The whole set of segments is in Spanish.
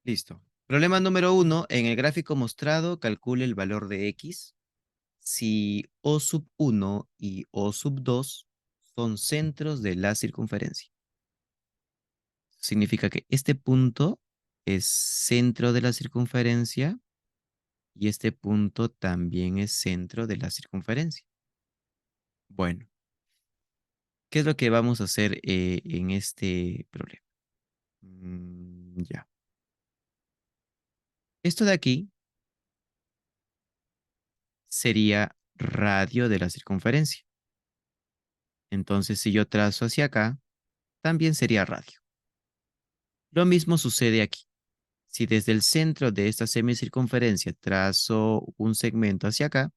Listo. Problema número 1. En el gráfico mostrado, calcule el valor de X si O sub 1 y O sub 2 son centros de la circunferencia. Significa que este punto es centro de la circunferencia y este punto también es centro de la circunferencia. Bueno, ¿qué es lo que vamos a hacer en este problema? Ya. Esto de aquí sería radio de la circunferencia. Entonces, si yo trazo hacia acá, también sería radio. Lo mismo sucede aquí. Si desde el centro de esta semicircunferencia trazo un segmento hacia acá,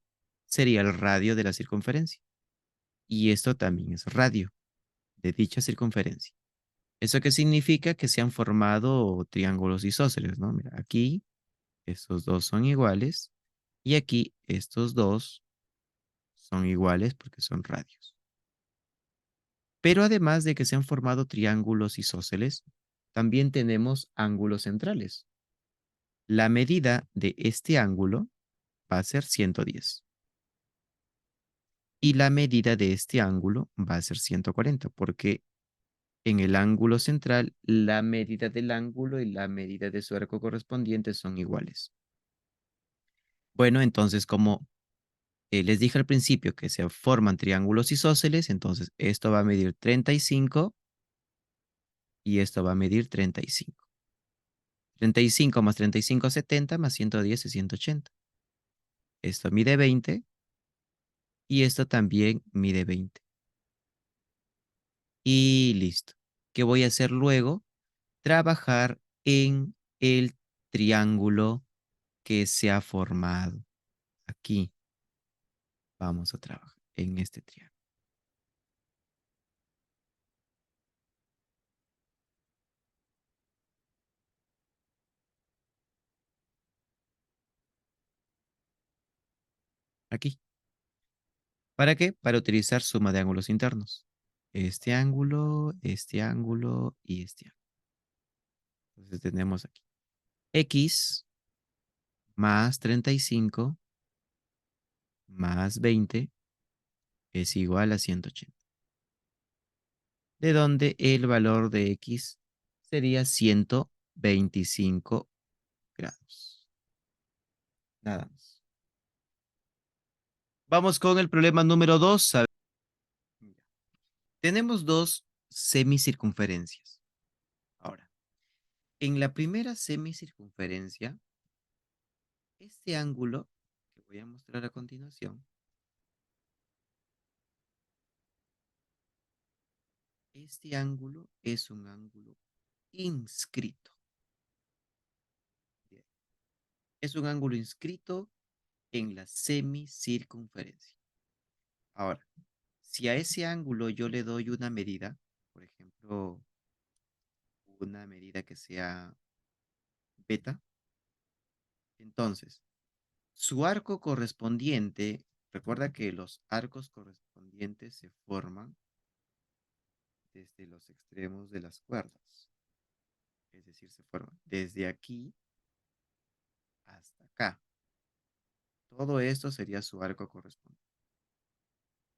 sería el radio de la circunferencia. Y esto también es radio de dicha circunferencia. ¿Eso qué significa? Que se han formado triángulos isósceles, ¿no? Mira, aquí estos dos son iguales y aquí estos dos son iguales porque son radios. Pero además de que se han formado triángulos isósceles, también tenemos ángulos centrales. La medida de este ángulo va a ser 110 y la medida de este ángulo va a ser 140 porque en el ángulo central la medida del ángulo y la medida de su arco correspondiente son iguales. Bueno, entonces como les dije al principio que se forman triángulos isósceles, entonces esto va a medir 35 y esto va a medir 35. 35 más 35 es 70, más 110 es 180. Esto mide 20 y esto también mide 20. Y listo. ¿Qué voy a hacer luego? Trabajar en el triángulo que se ha formado. Aquí vamos a trabajar en este triángulo. Aquí. ¿Para qué? Para utilizar suma de ángulos internos. Este ángulo y este ángulo. Entonces tenemos aquí X más 35 más 20 es igual a 180. De donde el valor de X sería 125 grados. Nada más. Vamos con el problema número 2. Tenemos dos semicircunferencias. Ahora, en la primera semicircunferencia, este ángulo que voy a mostrar a continuación, este ángulo es un ángulo inscrito. Bien. Es un ángulo inscrito en la semicircunferencia. Ahora, si a ese ángulo yo le doy una medida, por ejemplo, una medida que sea beta, entonces su arco correspondiente, recuerda que los arcos correspondientes se forman desde los extremos de las cuerdas, es decir, se forman desde aquí hasta acá. Todo esto sería su arco correspondiente.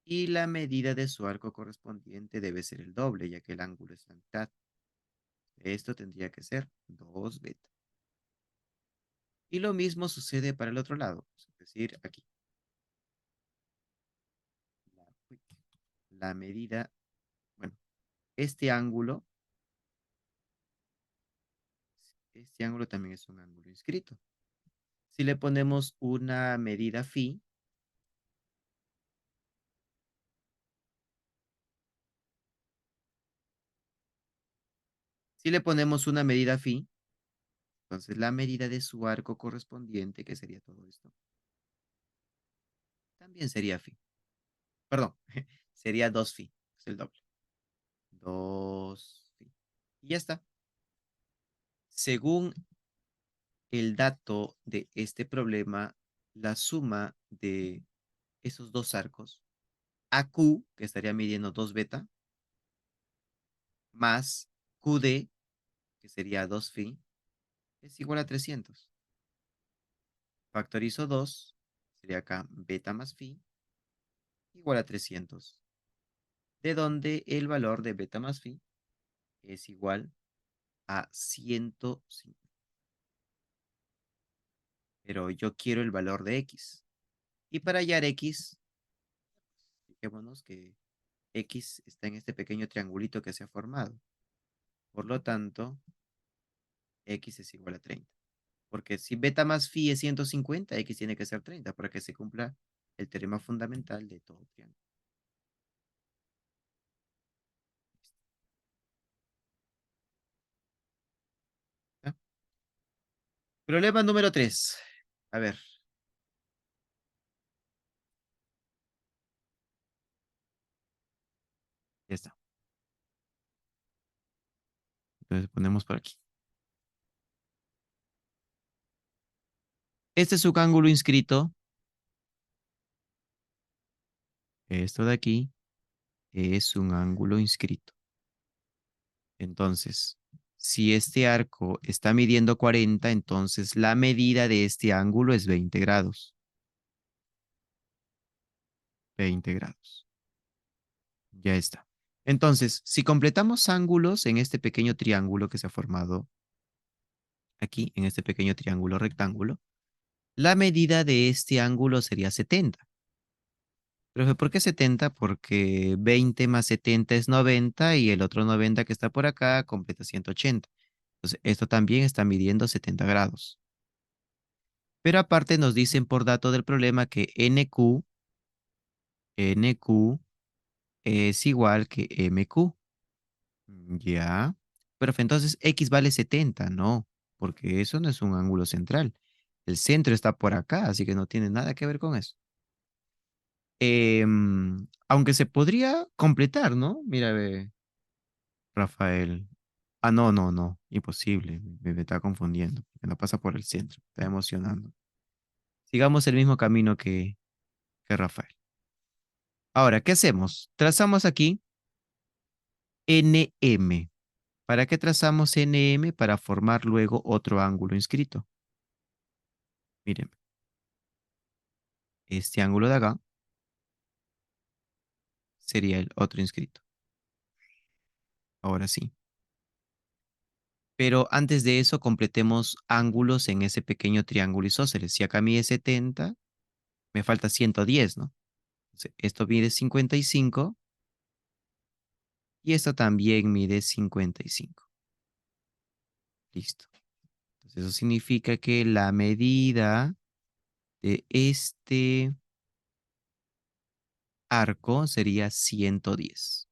Y la medida de su arco correspondiente debe ser el doble, ya que el ángulo es la mitad. Esto tendría que ser 2 beta. Y lo mismo sucede para el otro lado, es decir, aquí. La, la medida, bueno, este ángulo, este ángulo también es un ángulo inscrito. Si le ponemos una medida phi, si le ponemos una medida phi, entonces la medida de su arco correspondiente, que sería todo esto, también sería phi. Perdón, sería 2 phi, es el doble. 2 phi. Y ya está. Según el dato de este problema, la suma de esos dos arcos, AQ, que estaría midiendo 2 beta, más QD, que sería 2 phi, es igual a 300. Factorizo 2, sería acá beta más phi, igual a 300. De donde el valor de beta más phi es igual a 105. Pero yo quiero el valor de x. Y para hallar x, fijémonos que x está en este pequeño triangulito que se ha formado. Por lo tanto, x es igual a 30. Porque si beta más phi es 150, x tiene que ser 30 para que se cumpla el teorema fundamental de todo triángulo. ¿Ya? Problema número 3. A ver, ya está. Entonces ponemos por aquí. Este es su ángulo inscrito. Esto de aquí es un ángulo inscrito. Entonces, si este arco está midiendo 40, entonces la medida de este ángulo es 20 grados. 20 grados. Ya está. Entonces, si completamos ángulos en este pequeño triángulo que se ha formado aquí, en este pequeño triángulo rectángulo, la medida de este ángulo sería 70. Profe, ¿por qué 70? Porque 20 más 70 es 90 y el otro 90 que está por acá completa 180. Entonces, esto también está midiendo 70 grados. Pero aparte nos dicen por dato del problema que NQ es igual que MQ. Ya. Profe, entonces X vale 70, no, porque eso no es un ángulo central. El centro está por acá, así que no tiene nada que ver con eso. Aunque se podría completar, ¿no? Mira, ve, Rafael. Ah, no, no, no, imposible, me está confundiendo, porque no pasa por el centro, está emocionando. Sigamos el mismo camino que Rafael. Ahora, ¿qué hacemos? Trazamos aquí NM. ¿Para qué trazamos NM? Para formar luego otro ángulo inscrito. Miren, este ángulo de acá sería el otro inscrito. Ahora sí. Pero antes de eso, completemos ángulos en ese pequeño triángulo isósceles. Si acá mide 70, me falta 110, ¿no? Entonces, esto mide 55 y esto también mide 55. Listo. Entonces, eso significa que la medida de este arco sería 110.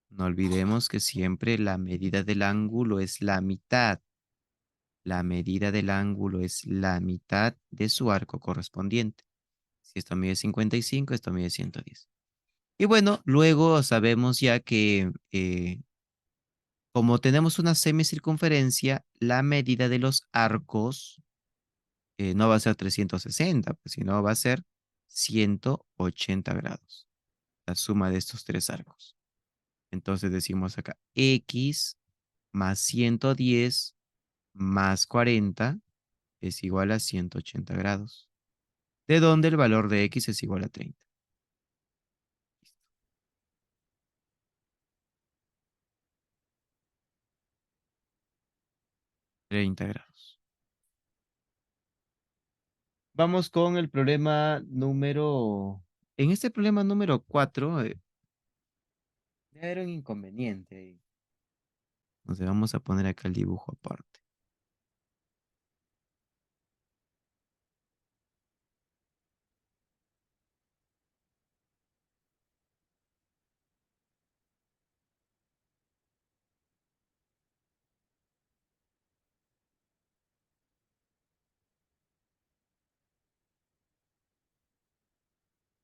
No olvidemos que siempre la medida del ángulo es la mitad. La medida del ángulo es la mitad de su arco correspondiente. Si esto mide 55, esto mide 110. Y bueno, luego sabemos ya que como tenemos una semicircunferencia, la medida de los arcos no va a ser 360, pues, sino va a ser 180 grados, la suma de estos tres arcos. Entonces decimos acá x más 110 más 40 es igual a 180 grados, de donde el valor de x es igual a 30. 30 grados. Vamos con el problema número... En este problema número 4, era un inconveniente ahí. Entonces vamos a poner acá el dibujo aparte.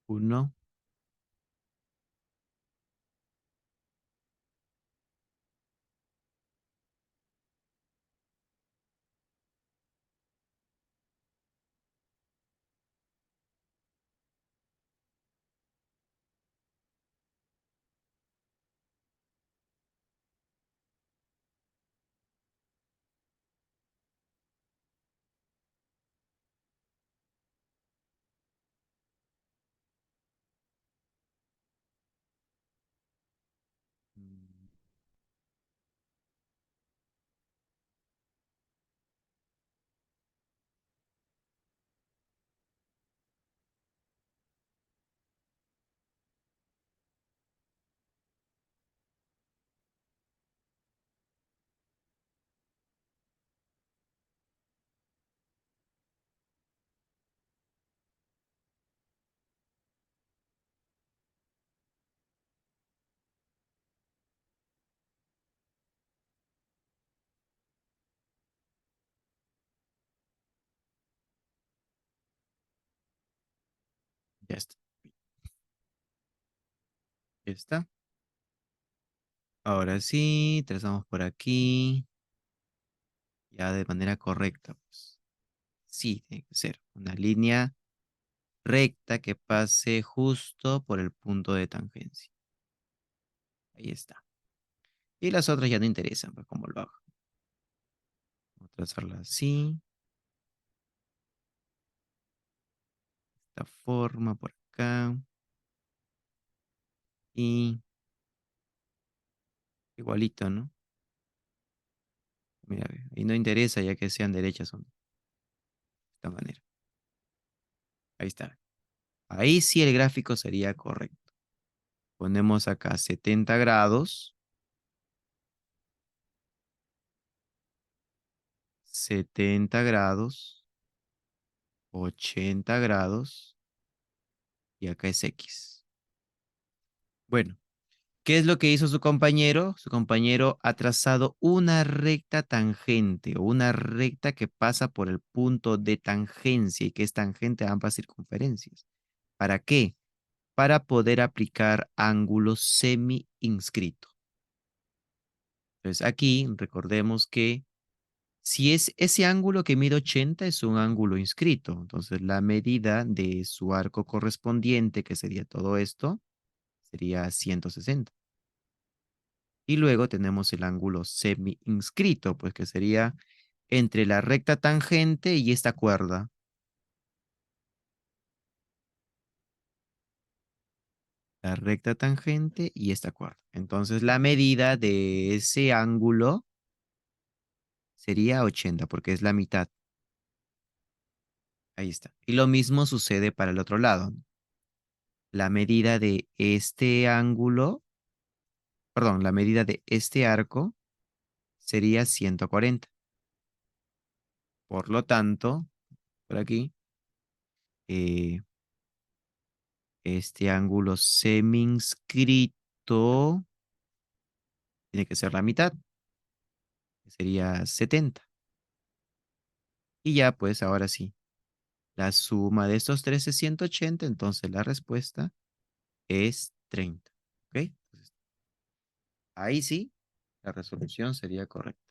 Uno. Ya está. Ahora sí, trazamos por aquí, ya de manera correcta, pues. Sí, tiene que ser una línea recta que pase justo por el punto de tangencia. Ahí está. Y las otras ya no interesan, pues como lo hago. Vamos a trazarla así, de esta forma, por acá. Y igualito, ¿no? Mira, ve, y no interesa ya que sean derechas o no. De esta manera. Ahí está. Ahí sí el gráfico sería correcto. Ponemos acá 70 grados, 70 grados, 80 grados y acá es X. Bueno, ¿qué es lo que hizo su compañero? Su compañero ha trazado una recta tangente o una recta que pasa por el punto de tangencia y que es tangente a ambas circunferencias. ¿Para qué? Para poder aplicar ángulo semi-inscrito. Entonces aquí recordemos que si es ese ángulo que mide 80 es un ángulo inscrito, entonces la medida de su arco correspondiente, que sería todo esto, sería 160. Y luego tenemos el ángulo semi-inscrito, pues que sería entre la recta tangente y esta cuerda. La recta tangente y esta cuerda. Entonces la medida de ese ángulo sería 80 porque es la mitad. Ahí está. Y lo mismo sucede para el otro lado. La medida de este ángulo, perdón, la medida de este arco sería 140. Por lo tanto, por aquí, eh, este ángulo semi-inscrito tiene que ser la mitad, que sería 70. Y ya, pues ahora sí, la suma de estos tres es 180, entonces la respuesta es 30. ¿Ok? Entonces, ahí sí, la resolución sería correcta.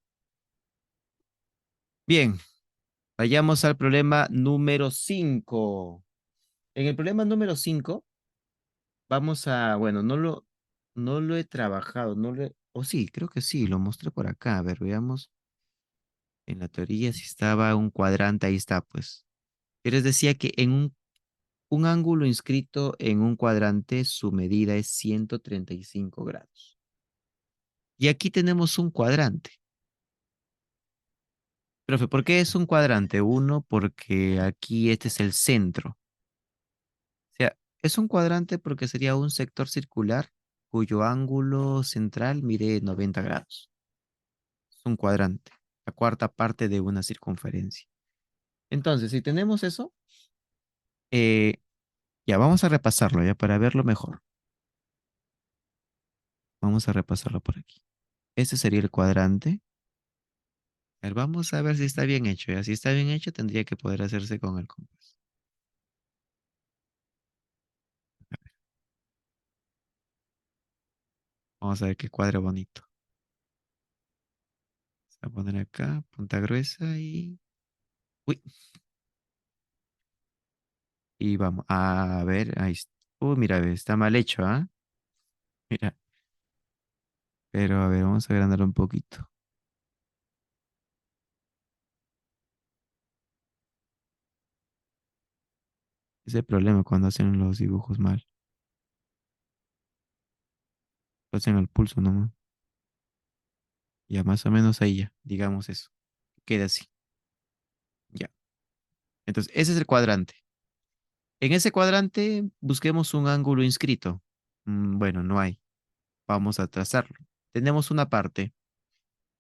Bien, vayamos al problema número 5. En el problema número 5 vamos a, bueno, no lo he trabajado, o sí, creo que sí, lo mostré por acá. A ver, veamos en la teoría si estaba un cuadrante, ahí está, pues. Yo les decía que en un ángulo inscrito en un cuadrante, su medida es 135 grados. Y aquí tenemos un cuadrante. Profe, ¿por qué es un cuadrante? Uno, porque aquí este es el centro. O sea, es un cuadrante porque sería un sector circular cuyo ángulo central mide 90 grados. Es un cuadrante, la cuarta parte de una circunferencia. Entonces, si tenemos eso, eh, ya vamos a repasarlo, ya para verlo mejor. Vamos a repasarlo por aquí. Este sería el cuadrante. A ver, vamos a ver si está bien hecho. Ya, si está bien hecho, tendría que poder hacerse con el compás. Vamos a ver qué cuadro bonito. Vamos a poner acá, punta gruesa y... Uy, y vamos a ver, ahí está. Mira, ve, está mal hecho, ¿ah? Mira, pero a ver, vamos a agrandarlo un poquito. Ese es el problema cuando hacen los dibujos mal. Lo hacen al pulso nomás. Ya más o menos ahí ya, digamos eso. Queda así. Ya. Entonces, ese es el cuadrante. En ese cuadrante busquemos un ángulo inscrito. Bueno, no hay. Vamos a trazarlo. Tenemos una parte.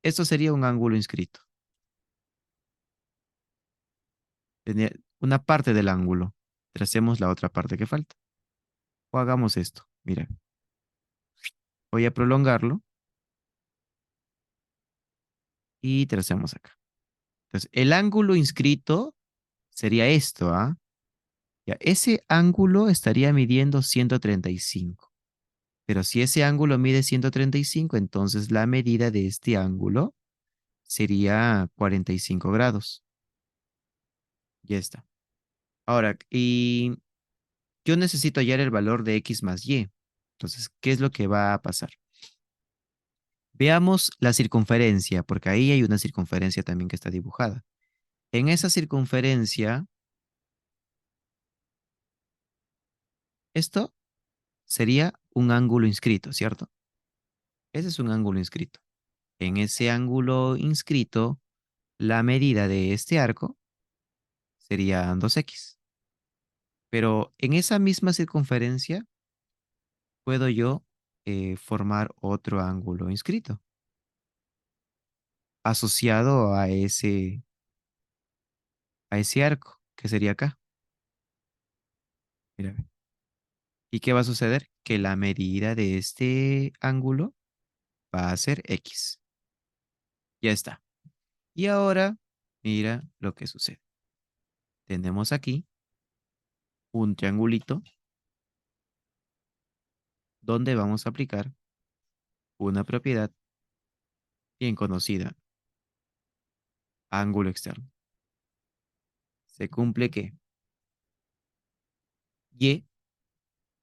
Esto sería un ángulo inscrito. Una parte del ángulo. Tracemos la otra parte que falta. O hagamos esto. Mira, voy a prolongarlo y tracemos acá. Entonces, el ángulo inscrito sería esto, ¿ah? Ya, ese ángulo estaría midiendo 135. Pero si ese ángulo mide 135, entonces la medida de este ángulo sería 45 grados. Ya está. Ahora, y yo necesito hallar el valor de x más y. Entonces, ¿qué es lo que va a pasar? Veamos la circunferencia, porque ahí hay una circunferencia también que está dibujada. En esa circunferencia, esto sería un ángulo inscrito, ¿cierto? Ese es un ángulo inscrito. En ese ángulo inscrito, la medida de este arco sería 2x. Pero en esa misma circunferencia puedo yo formar otro ángulo inscrito asociado a ese arco, que sería acá. Mira, ve. ¿Y qué va a suceder? Que la medida de este ángulo va a ser x. Ya está. Y ahora, mira lo que sucede. Tenemos aquí un triangulito donde vamos a aplicar una propiedad bien conocida, ángulo externo. Se cumple que y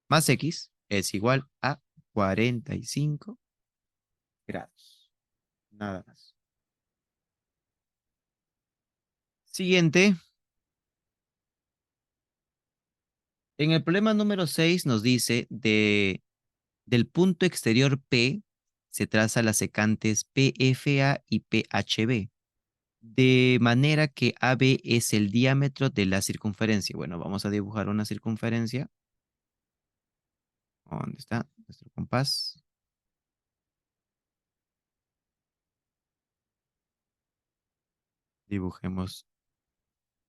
más x es igual a 45 grados. Nada más. Siguiente. En el problema número 6 nos dice del punto exterior P se traza las secantes PFA y PHB, de manera que AB es el diámetro de la circunferencia. Bueno, vamos a dibujar una circunferencia. ¿Dónde está nuestro compás? Dibujemos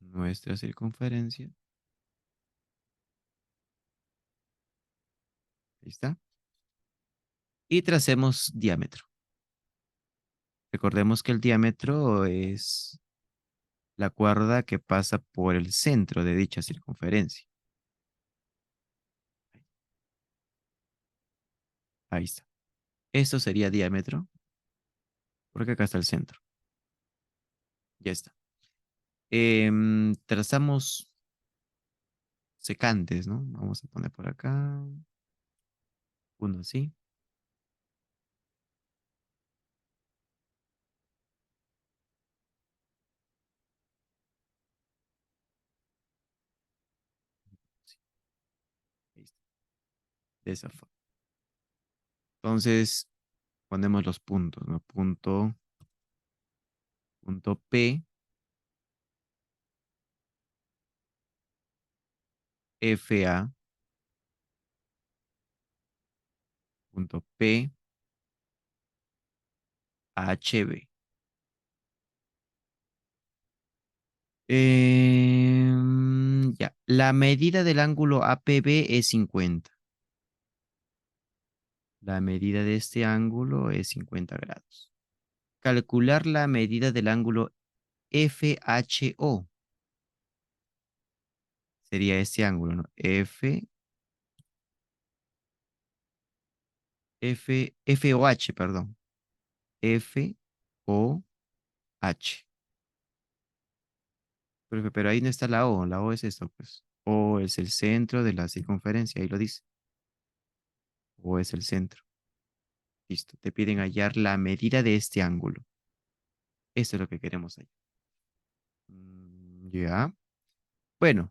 nuestra circunferencia. Ahí está. Y tracemos diámetro. Recordemos que el diámetro es la cuerda que pasa por el centro de dicha circunferencia. Ahí está. Esto sería diámetro, porque acá está el centro. Ya está. Trazamos secantes, ¿no? Vamos a poner por acá. Uno así. Sí, ahí está. De esa forma. Entonces, ponemos los puntos, ¿no? Punto P, FA, punto P, HB. Ya, la medida del ángulo APB es 50. La medida de este ángulo es 50 grados. Calcular la medida del ángulo FHO. Sería este ángulo, ¿no? FOH, perdón. FOH. Pero ahí no está la O. La O es esto, pues. O es el centro de la circunferencia, ahí lo dice. O es el centro. Listo. Te piden hallar la medida de este ángulo. Eso es lo que queremos hallar. Ya. Bueno,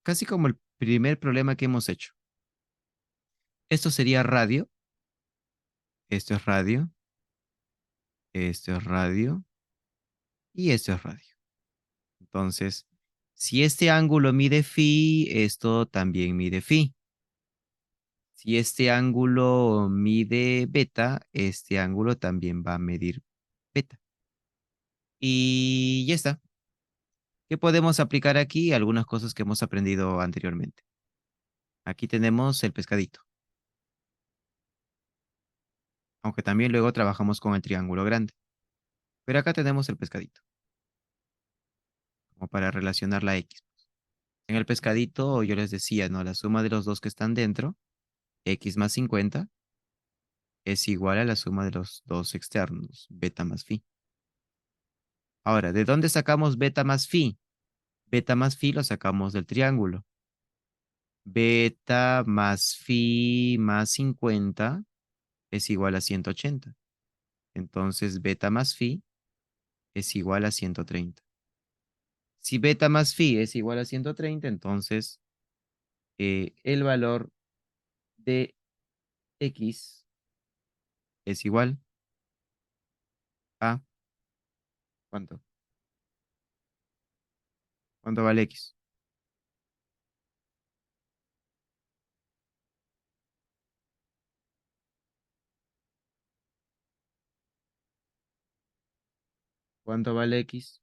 casi como el primer problema que hemos hecho. Esto sería radio. Esto es radio. Esto es radio. Y esto es radio. Entonces, si este ángulo mide phi, esto también mide phi. Si este ángulo mide beta, este ángulo también va a medir beta. Y ya está. ¿Qué podemos aplicar aquí? Algunas cosas que hemos aprendido anteriormente. Aquí tenemos el pescadito, aunque también luego trabajamos con el triángulo grande. Pero acá tenemos el pescadito, como para relacionar la X. En el pescadito yo les decía, ¿no? La suma de los dos que están dentro, X más 50, es igual a la suma de los dos externos, beta más phi. Ahora, ¿de dónde sacamos beta más phi? Beta más phi lo sacamos del triángulo. Beta más phi más 50 es igual a 180. Entonces, beta más phi es igual a 130. Si beta más phi es igual a 130, entonces el valor de x es igual a ¿cuánto? ¿Cuánto vale x? ¿Cuánto vale x?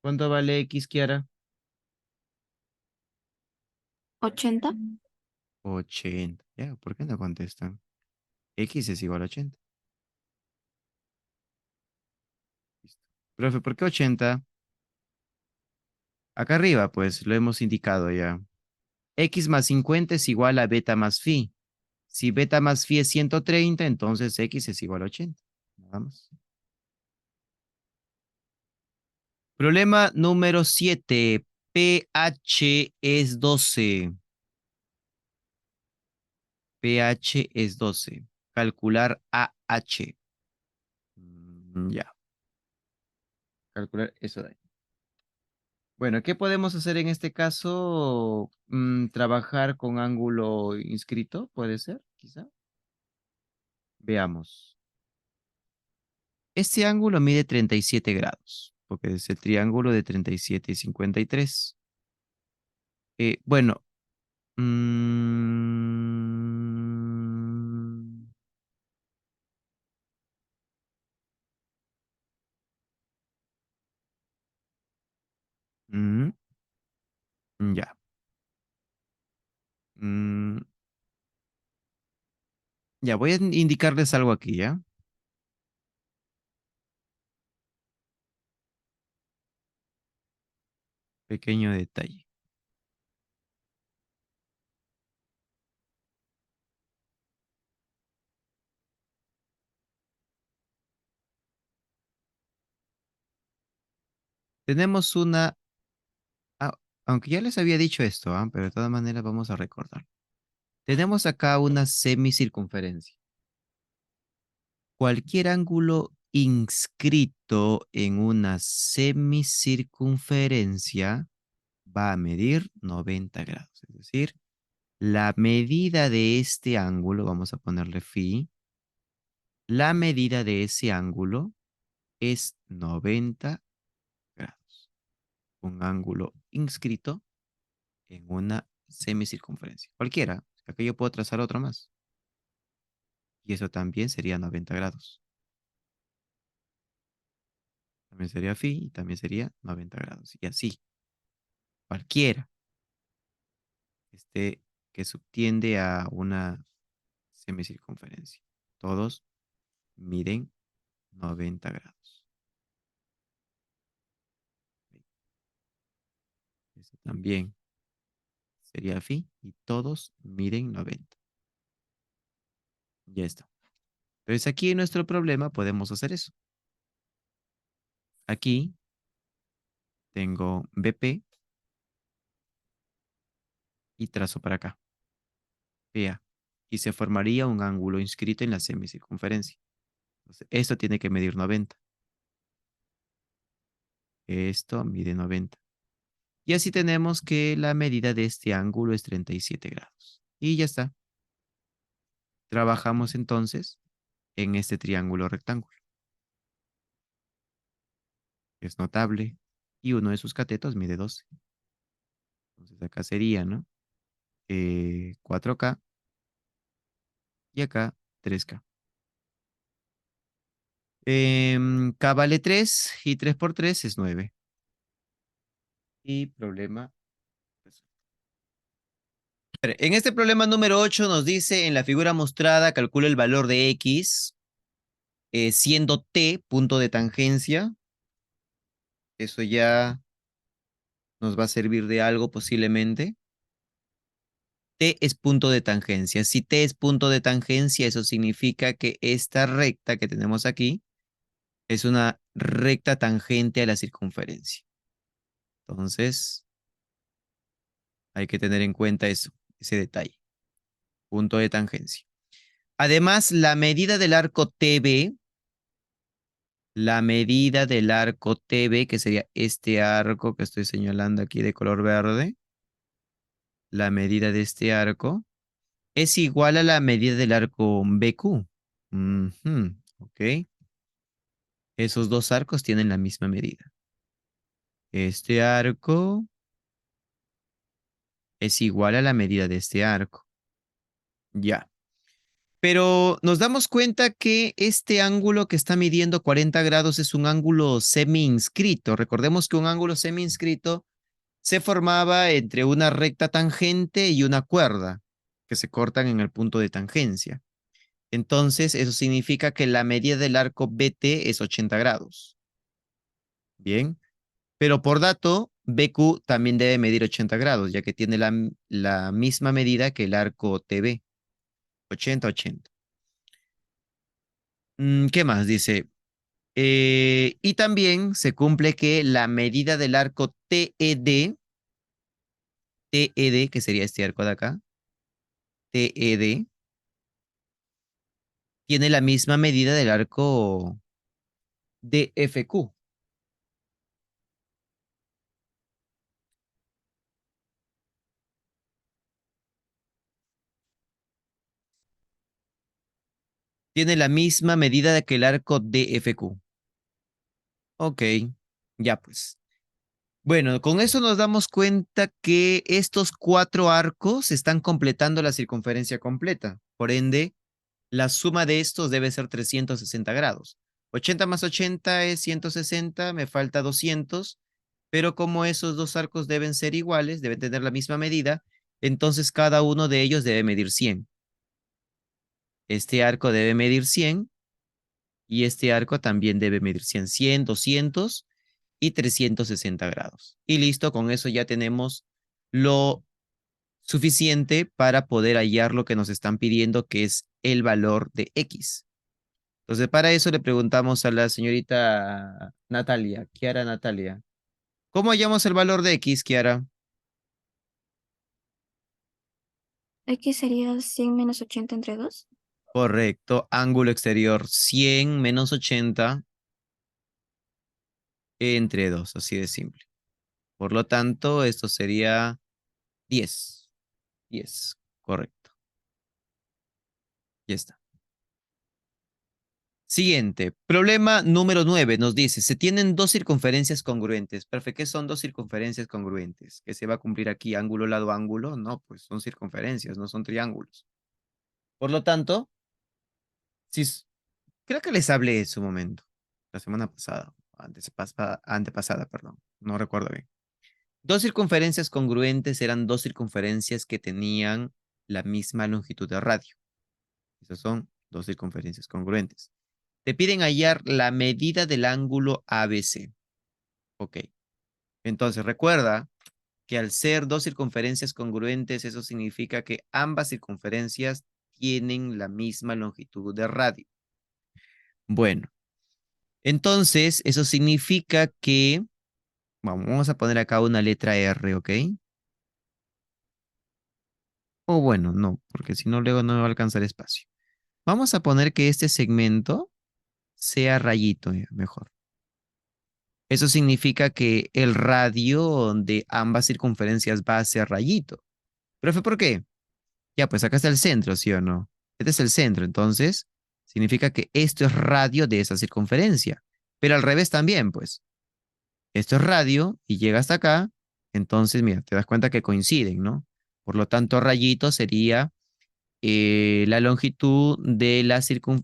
¿Cuánto vale x, Kiara? 80. 80. Ya, ¿por qué no contestan? X es igual a 80. Listo. Profe, ¿por qué 80? Acá arriba, pues lo hemos indicado ya. X más 50 es igual a beta más phi. Si beta más phi es 130, entonces X es igual a 80. Nada más. Problema número 7. pH es 12. pH es 12. Calcular AH. Ya, calcular eso de ahí. Bueno, ¿qué podemos hacer en este caso? Trabajar con ángulo inscrito, puede ser, quizá. Veamos. Este ángulo mide 37 grados, porque es el triángulo de 37 y 53. Bueno, mm, mm, ya. mm, ya, voy a indicarles algo aquí, ¿ya? Pequeño detalle. Tenemos una, ah, aunque ya les había dicho esto, pero de todas maneras vamos a recordar. Tenemos acá una semicircunferencia. Cualquier ángulo inscrito en una semicircunferencia va a medir 90 grados. Es decir, la medida de este ángulo, vamos a ponerle phi, la medida de ese ángulo es 90 grados. Un ángulo inscrito en una semicircunferencia. Cualquiera. Aquí yo puedo trazar otro más. Y eso también sería 90 grados. También sería phi y también sería 90 grados. Y así, cualquiera este, que subtiende a una semicircunferencia. Todos miden 90 grados. Eso también sería phi y todos miden 90. Ya está. Entonces aquí en nuestro problema podemos hacer eso. Aquí tengo BP y trazo para acá. PA. Y se formaría un ángulo inscrito en la semicircunferencia. Entonces, esto tiene que medir 90. Esto mide 90. Y así tenemos que la medida de este ángulo es 37 grados. Y ya está. Trabajamos entonces en este triángulo rectángulo. Es notable. Y uno de sus catetos mide 12. Entonces acá sería, ¿no? 4K y acá 3K. K vale 3 y 3 por 3 es 9. Y problema resuelto. En este problema número 8 nos dice, en la figura mostrada, calcula el valor de x, siendo t punto de tangencia. Eso ya nos va a servir de algo posiblemente. T es punto de tangencia. Si T es punto de tangencia, eso significa que esta recta que tenemos aquí es una recta tangente a la circunferencia. Entonces, hay que tener en cuenta eso, ese detalle. Punto de tangencia. Además, la medida del arco TB, que sería este arco que estoy señalando aquí de color verde, la medida de este arco, es igual a la medida del arco BQ. Ujú, ok. Esos dos arcos tienen la misma medida. Este arco es igual a la medida de este arco. Ya. Pero nos damos cuenta que este ángulo que está midiendo 40 grados es un ángulo semi-inscrito. Recordemos que un ángulo semi-inscrito se formaba entre una recta tangente y una cuerda que se cortan en el punto de tangencia. Entonces, eso significa que la medida del arco BT es 80 grados. Bien. Pero por dato, BQ también debe medir 80 grados, ya que tiene la misma medida que el arco TB. 80-80. ¿Qué más? Dice, y también se cumple que la medida del arco TED, que sería este arco de acá, TED, tiene la misma medida del arco DFQ. Tiene la misma medida que el arco DFQ. Ok, ya pues. Bueno, con eso nos damos cuenta que estos cuatro arcos están completando la circunferencia completa. Por ende, la suma de estos debe ser 360 grados. 80 más 80 es 160, me falta 200, pero como esos dos arcos deben ser iguales, deben tener la misma medida, entonces cada uno de ellos debe medir 100. Este arco debe medir 100 y este arco también debe medir 100, 100, 200 y 360 grados. Y listo, con eso ya tenemos lo suficiente para poder hallar lo que nos están pidiendo, que es el valor de X. Entonces, para eso le preguntamos a la señorita Natalia, Kiara Natalia, ¿cómo hallamos el valor de X, Kiara? X sería 100 menos 80 entre 2. Correcto, ángulo exterior 100 menos 80 entre 2, así de simple. Por lo tanto, esto sería 10. 10, correcto. Ya está. Siguiente, problema número 9 nos dice, se tienen dos circunferencias congruentes. Perfecto, ¿qué son dos circunferencias congruentes? ¿Qué se va a cumplir aquí? ¿Ángulo, lado, ángulo? No, pues son circunferencias, no son triángulos. Por lo tanto, si, creo que les hablé en su momento, la semana pasada, antepasada, perdón, no recuerdo bien. Dos circunferencias congruentes eran dos circunferencias que tenían la misma longitud de radio. Esas son dos circunferencias congruentes. Te piden hallar la medida del ángulo ABC. Ok. Entonces recuerda que al ser dos circunferencias congruentes, eso significa que ambas circunferencias tienen la misma longitud de radio. Bueno, entonces eso significa que, vamos a poner acá una letra R, ¿ok? O bueno, no, porque si no, luego no me va a alcanzar espacio. Vamos a poner que este segmento sea rayito, mejor. Eso significa que el radio de ambas circunferencias va a ser rayito. Profe, ¿por qué? Ya, pues acá está el centro, ¿sí o no? Este es el centro, entonces significa que esto es radio de esa circunferencia. Pero al revés también, pues. Esto es radio y llega hasta acá, entonces, mira, te das cuenta que coinciden, ¿no? Por lo tanto, rayito sería la longitud de,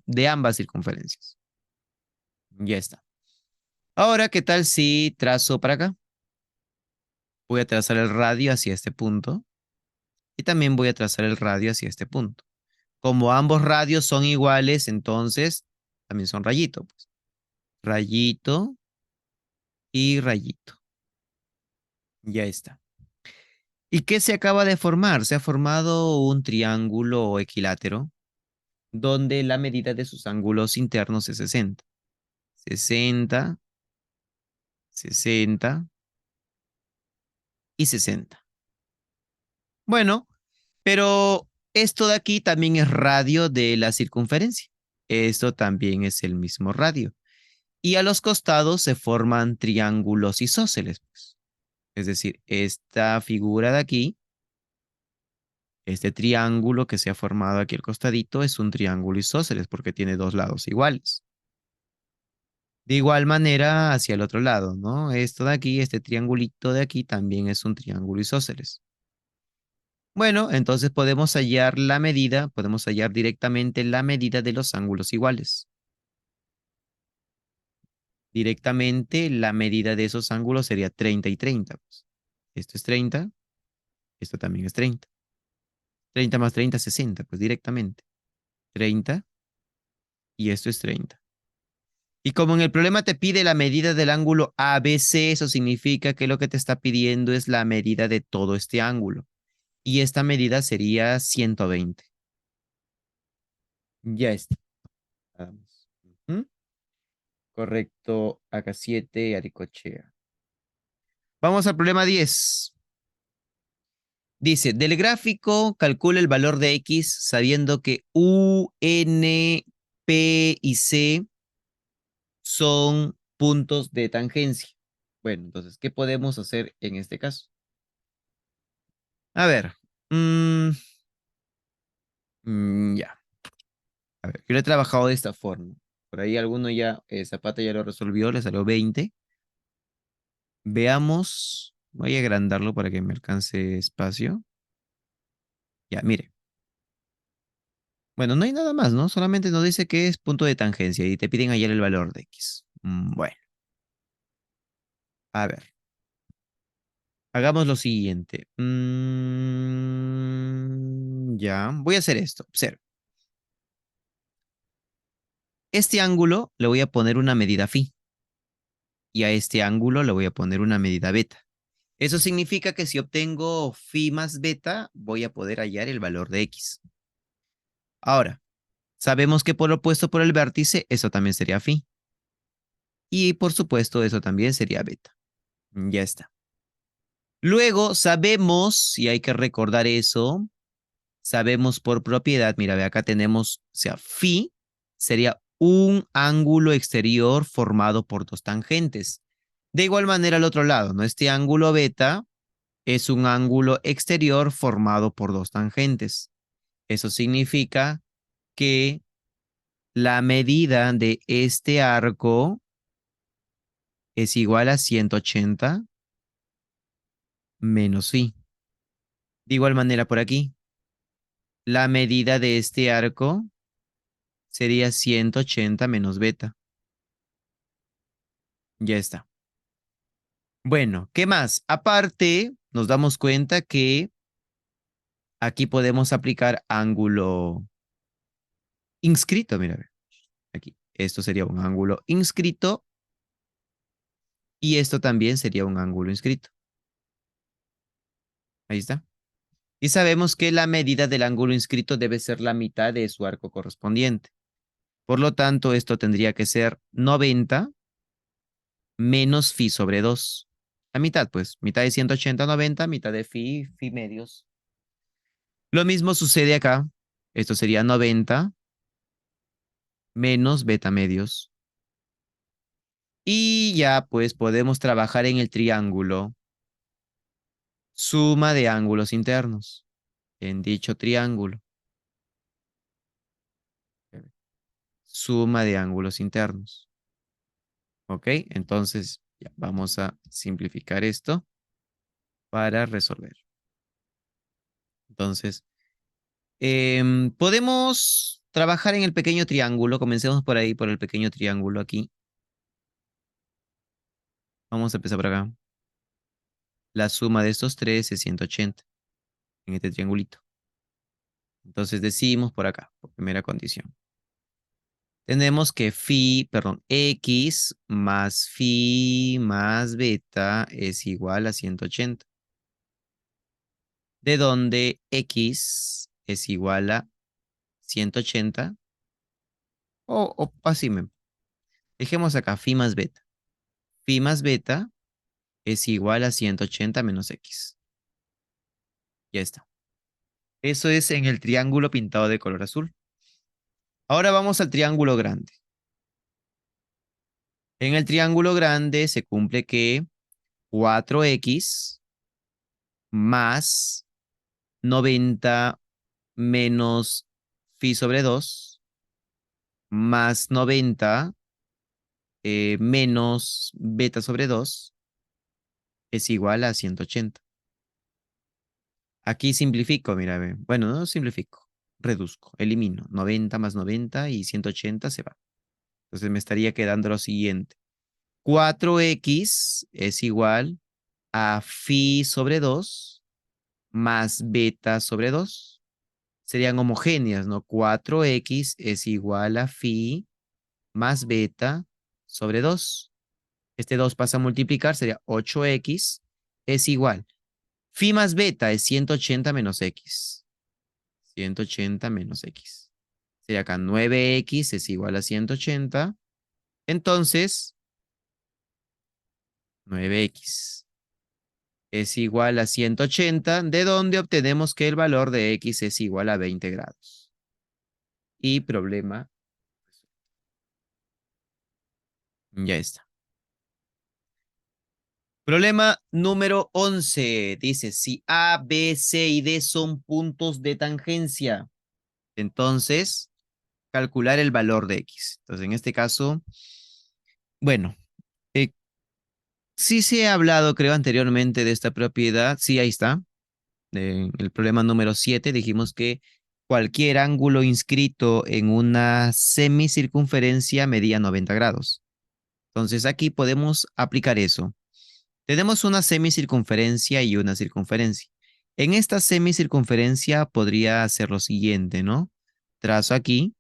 de ambas circunferencias. Ya está. Ahora, ¿qué tal si trazo para acá? Voy a trazar el radio hacia este punto. Y también voy a trazar el radio hacia este punto. Como ambos radios son iguales, entonces también son rayito, pues. Rayito y rayito. Ya está. ¿Y qué se acaba de formar? Se ha formado un triángulo equilátero donde la medida de sus ángulos internos es 60. 60, 60 y 60. Bueno, pero esto de aquí también es radio de la circunferencia. Esto también es el mismo radio. Y a los costados se forman triángulos isósceles, pues. Es decir, esta figura de aquí, este triángulo que se ha formado aquí al costadito es un triángulo isósceles porque tiene dos lados iguales. De igual manera hacia el otro lado, ¿no? Esto de aquí, este triangulito de aquí también es un triángulo isósceles. Bueno, entonces podemos hallar directamente la medida de los ángulos iguales. Directamente la medida de esos ángulos sería 30 y 30, pues. Esto es 30, esto también es 30. 30 más 30, 60, pues directamente. 30 y esto es 30. Y como en el problema te pide la medida del ángulo ABC, eso significa que lo que te está pidiendo es la medida de todo este ángulo. Y esta medida sería 120. Ya está. Vamos. Ujú. Correcto, acá 7, Aricochea. Vamos al problema 10. Dice, del gráfico calcula el valor de X sabiendo que U, N, P y C son puntos de tangencia. Bueno, entonces, ¿qué podemos hacer en este caso? A ver, mm, ya. A ver, yo lo he trabajado de esta forma. Por ahí alguno ya, Zapata ya lo resolvió, le salió 20. Veamos, voy a agrandarlo para que me alcance espacio. Ya, mire. Bueno, no hay nada más, ¿no? Solamente nos dice que es punto de tangencia y te piden hallar el valor de X. Bueno, a ver. Hagamos lo siguiente. Ya, voy a hacer esto. Observa. Este ángulo le voy a poner una medida phi y a este ángulo le voy a poner una medida beta. Eso significa que si obtengo phi más beta, voy a poder hallar el valor de X. Ahora, sabemos que por opuesto por el vértice, eso también sería phi. Y por supuesto, eso también sería beta. Ya está. Luego sabemos, y hay que recordar eso, sabemos por propiedad, mira, ve acá tenemos, o sea, phi sería un ángulo exterior formado por dos tangentes. De igual manera al otro lado, ¿no? Este ángulo beta es un ángulo exterior formado por dos tangentes. Eso significa que la medida de este arco es igual a 180 menos phi. De igual manera por aquí, la medida de este arco sería 180 menos beta. Ya está. Bueno, ¿qué más? Aparte, nos damos cuenta que aquí podemos aplicar ángulo inscrito. Mira, ve, aquí. Esto sería un ángulo inscrito y esto también sería un ángulo inscrito. Ahí está. Y sabemos que la medida del ángulo inscrito debe ser la mitad de su arco correspondiente. Por lo tanto, esto tendría que ser 90 menos phi sobre 2. La mitad, pues. Mitad de 180, 90, mitad de phi, phi medios. Lo mismo sucede acá. Esto sería 90 menos beta medios. Y ya, pues, podemos trabajar en el triángulo. Suma de ángulos internos. En dicho triángulo. Suma de ángulos internos. ¿Ok? Entonces, ya, vamos a simplificar esto para resolver. Entonces, podemos trabajar en el pequeño triángulo. Comencemos por ahí, por el pequeño triángulo aquí. Vamos a empezar por acá. La suma de estos tres es 180. en este triangulito. Entonces decimos por acá, por primera condición. Tenemos que x más phi más beta es igual a 180. De donde x es igual a 180. O así me. Dejemos acá phi más beta. Phi más beta es igual a 180 menos x. Ya está. Eso es en el triángulo pintado de color azul. Ahora vamos al triángulo grande. En el triángulo grande se cumple que 4x más 90 menos phi sobre 2 más 90 menos beta sobre 2 es igual a 180. Aquí simplifico, mira, ve. Bueno, no simplifico, reduzco, elimino. 90 más 90 y 180 se va. Entonces me estaría quedando lo siguiente. 4x es igual a phi sobre 2 más beta sobre 2. Serían homogéneas, ¿no? 4x es igual a phi más beta sobre 2. Este 2 pasa a multiplicar, sería 8x es igual. Phi más beta es 180 menos x. 180 menos x. Sería acá 9x es igual a 180. Entonces, 9x es igual a 180, de donde obtenemos que el valor de x es igual a 20 grados. Y problema, ya está. Problema número 11. Dice, si A, B, C y D son puntos de tangencia, entonces calcular el valor de X. Entonces, en este caso, bueno, eh, sí se ha hablado, creo, anteriormente de esta propiedad. Sí, ahí está. El problema número 7, dijimos que cualquier ángulo inscrito en una semicircunferencia medía 90 grados. Entonces, aquí podemos aplicar eso. Tenemos una semicircunferencia y una circunferencia. En esta semicircunferencia podría hacer lo siguiente, ¿no? Trazo aquí.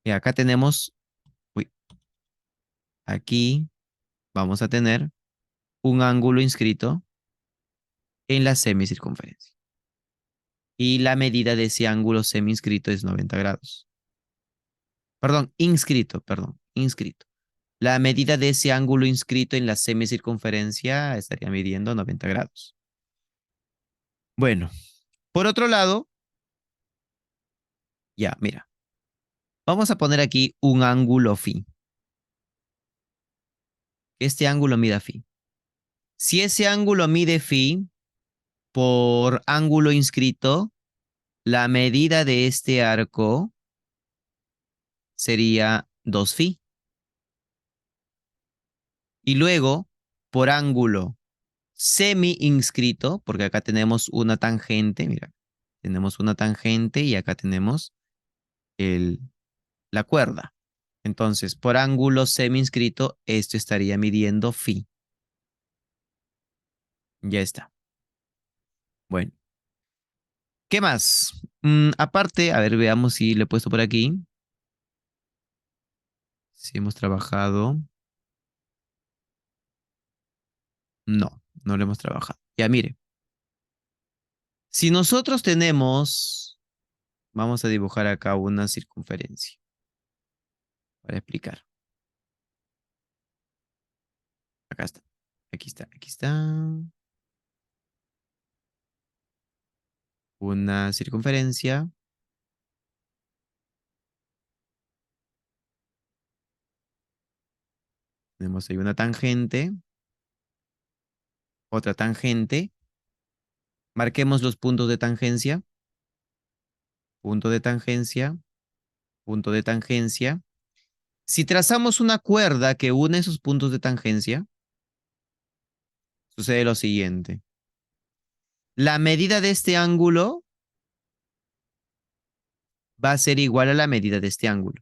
Y acá tenemos, uy, aquí vamos a tener un ángulo inscrito en la semicircunferencia. Y la medida de ese ángulo semi-inscrito es 90 grados. Perdón, inscrito. La medida de ese ángulo inscrito en la semicircunferencia estaría midiendo 90 grados. Bueno, por otro lado, ya, mira. Vamos a poner aquí un ángulo phi. Este ángulo mida phi. Si ese ángulo mide phi por ángulo inscrito, la medida de este arco sería 2 phi. Y luego, por ángulo semi inscrito, porque acá tenemos una tangente, mira, tenemos una tangente y acá tenemos el, la cuerda. Entonces, por ángulo semi inscrito, esto estaría midiendo phi. Ya está. Bueno. ¿Qué más? Aparte, a ver, veamos si le he puesto por aquí. Si hemos trabajado. No, no lo hemos trabajado. Ya, mire. Si nosotros tenemos, vamos a dibujar acá una circunferencia para explicar. Acá está. Aquí está, aquí está. Una circunferencia. Tenemos ahí una tangente. Otra tangente. Marquemos los puntos de tangencia. Punto de tangencia. Punto de tangencia. Si trazamos una cuerda que une esos puntos de tangencia, sucede lo siguiente. La medida de este ángulo va a ser igual a la medida de este ángulo.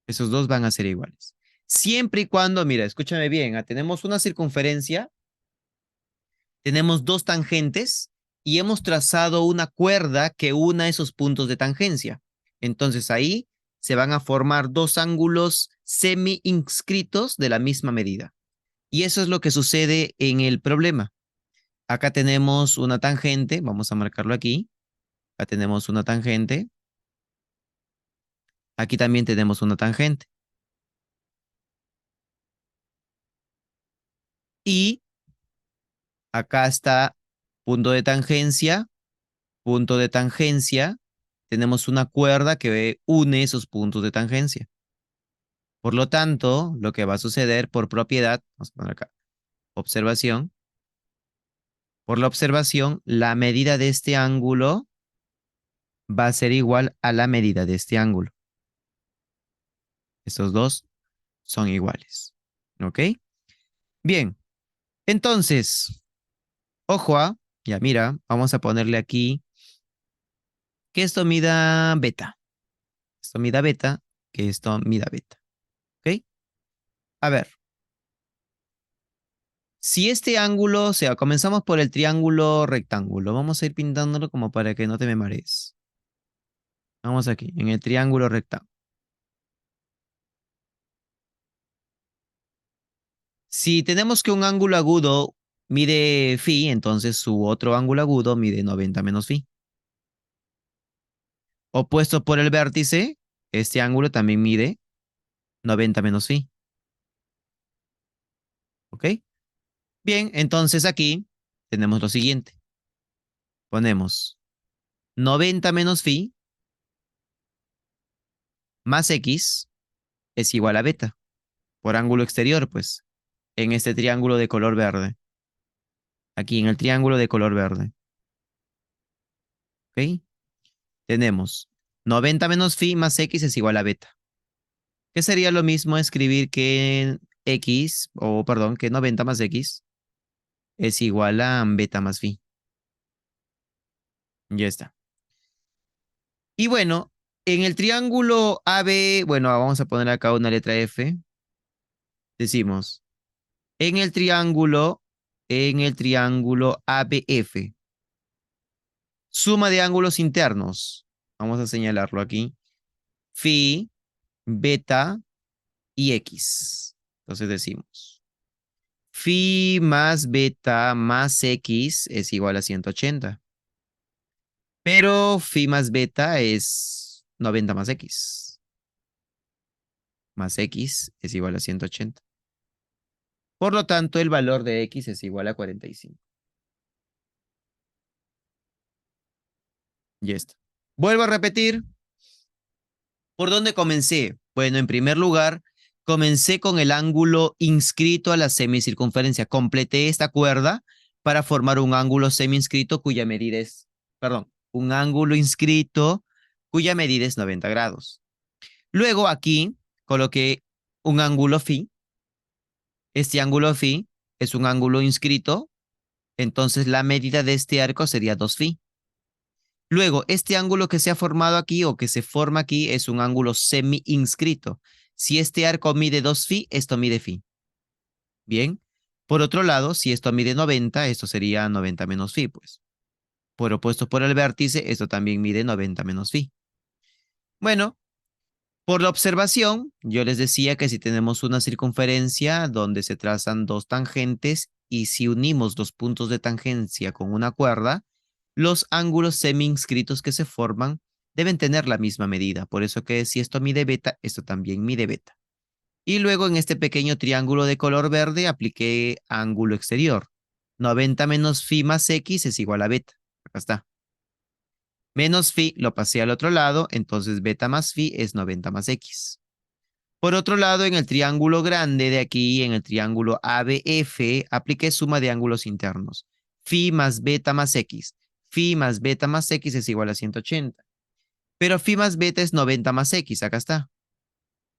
Esos dos van a ser iguales. Siempre y cuando, mira, escúchame bien, tenemos una circunferencia, tenemos dos tangentes y hemos trazado una cuerda que una esos puntos de tangencia. Entonces ahí se van a formar dos ángulos semi-inscritos de la misma medida. Y eso es lo que sucede en el problema. Acá tenemos una tangente, vamos a marcarlo aquí. Acá tenemos una tangente. Aquí también tenemos una tangente. Y acá está punto de tangencia, punto de tangencia. Tenemos una cuerda que une esos puntos de tangencia. Por lo tanto, lo que va a suceder por propiedad, vamos a poner acá, observación. Por la observación, la medida de este ángulo va a ser igual a la medida de este ángulo. Estos dos son iguales. ¿Ok? Bien, entonces, ojo ya mira, vamos a ponerle aquí que esto mida beta. Esto mida beta, que esto mida beta. ¿Ok? A ver, si este ángulo, o sea, comenzamos por el triángulo rectángulo. Vamos a ir pintándolo como para que no te me marees. Vamos aquí, en el triángulo rectángulo. Si tenemos que un ángulo agudo mide phi, entonces su otro ángulo agudo mide 90 menos phi. Opuesto por el vértice, este ángulo también mide 90 menos phi. ¿Ok? Bien, entonces aquí tenemos lo siguiente. Ponemos 90 menos phi más x es igual a beta, por ángulo exterior, pues, en este triángulo de color verde. Aquí en el triángulo de color verde. ¿Ok? Tenemos 90 menos phi más x es igual a beta. ¿Qué sería lo mismo escribir que x, o perdón, que 90 más x es igual a beta más phi? Ya está. Y bueno, en el triángulo AB, bueno, vamos a poner acá una letra F. Decimos, en el triángulo ABF, suma de ángulos internos. Vamos a señalarlo aquí. Phi, beta y x. Entonces decimos, phi más beta más x es igual a 180. Pero phi más beta es 90 más x. Más x es igual a 180. Por lo tanto, el valor de x es igual a 45. Ya está. Vuelvo a repetir. ¿Por dónde comencé? Bueno, en primer lugar, comencé con el ángulo inscrito a la semicircunferencia. Completé esta cuerda para formar un ángulo semi-inscrito cuya medida es, perdón, un ángulo inscrito cuya medida es 90 grados. Luego aquí coloqué un ángulo phi. Este ángulo phi es un ángulo inscrito, entonces la medida de este arco sería 2 phi. Luego, este ángulo que se ha formado aquí o que se forma aquí es un ángulo semi-inscrito. Si este arco mide 2 phi, esto mide phi. Bien. Por otro lado, si esto mide 90, esto sería 90 menos phi, pues. Por opuesto por el vértice, esto también mide 90 menos phi. Bueno, por la observación, yo les decía que si tenemos una circunferencia donde se trazan dos tangentes y si unimos dos puntos de tangencia con una cuerda, los ángulos semi-inscritos que se forman deben tener la misma medida. Por eso que si esto mide beta, esto también mide beta. Y luego en este pequeño triángulo de color verde apliqué ángulo exterior. 90 menos phi más x es igual a beta. Acá está. Menos phi lo pasé al otro lado, entonces beta más phi es 90 más x. Por otro lado, en el triángulo grande de aquí, en el triángulo ABF, apliqué suma de ángulos internos. Phi más beta más x. Phi más beta más x es igual a 180. Pero phi más beta es 90 más x, acá está.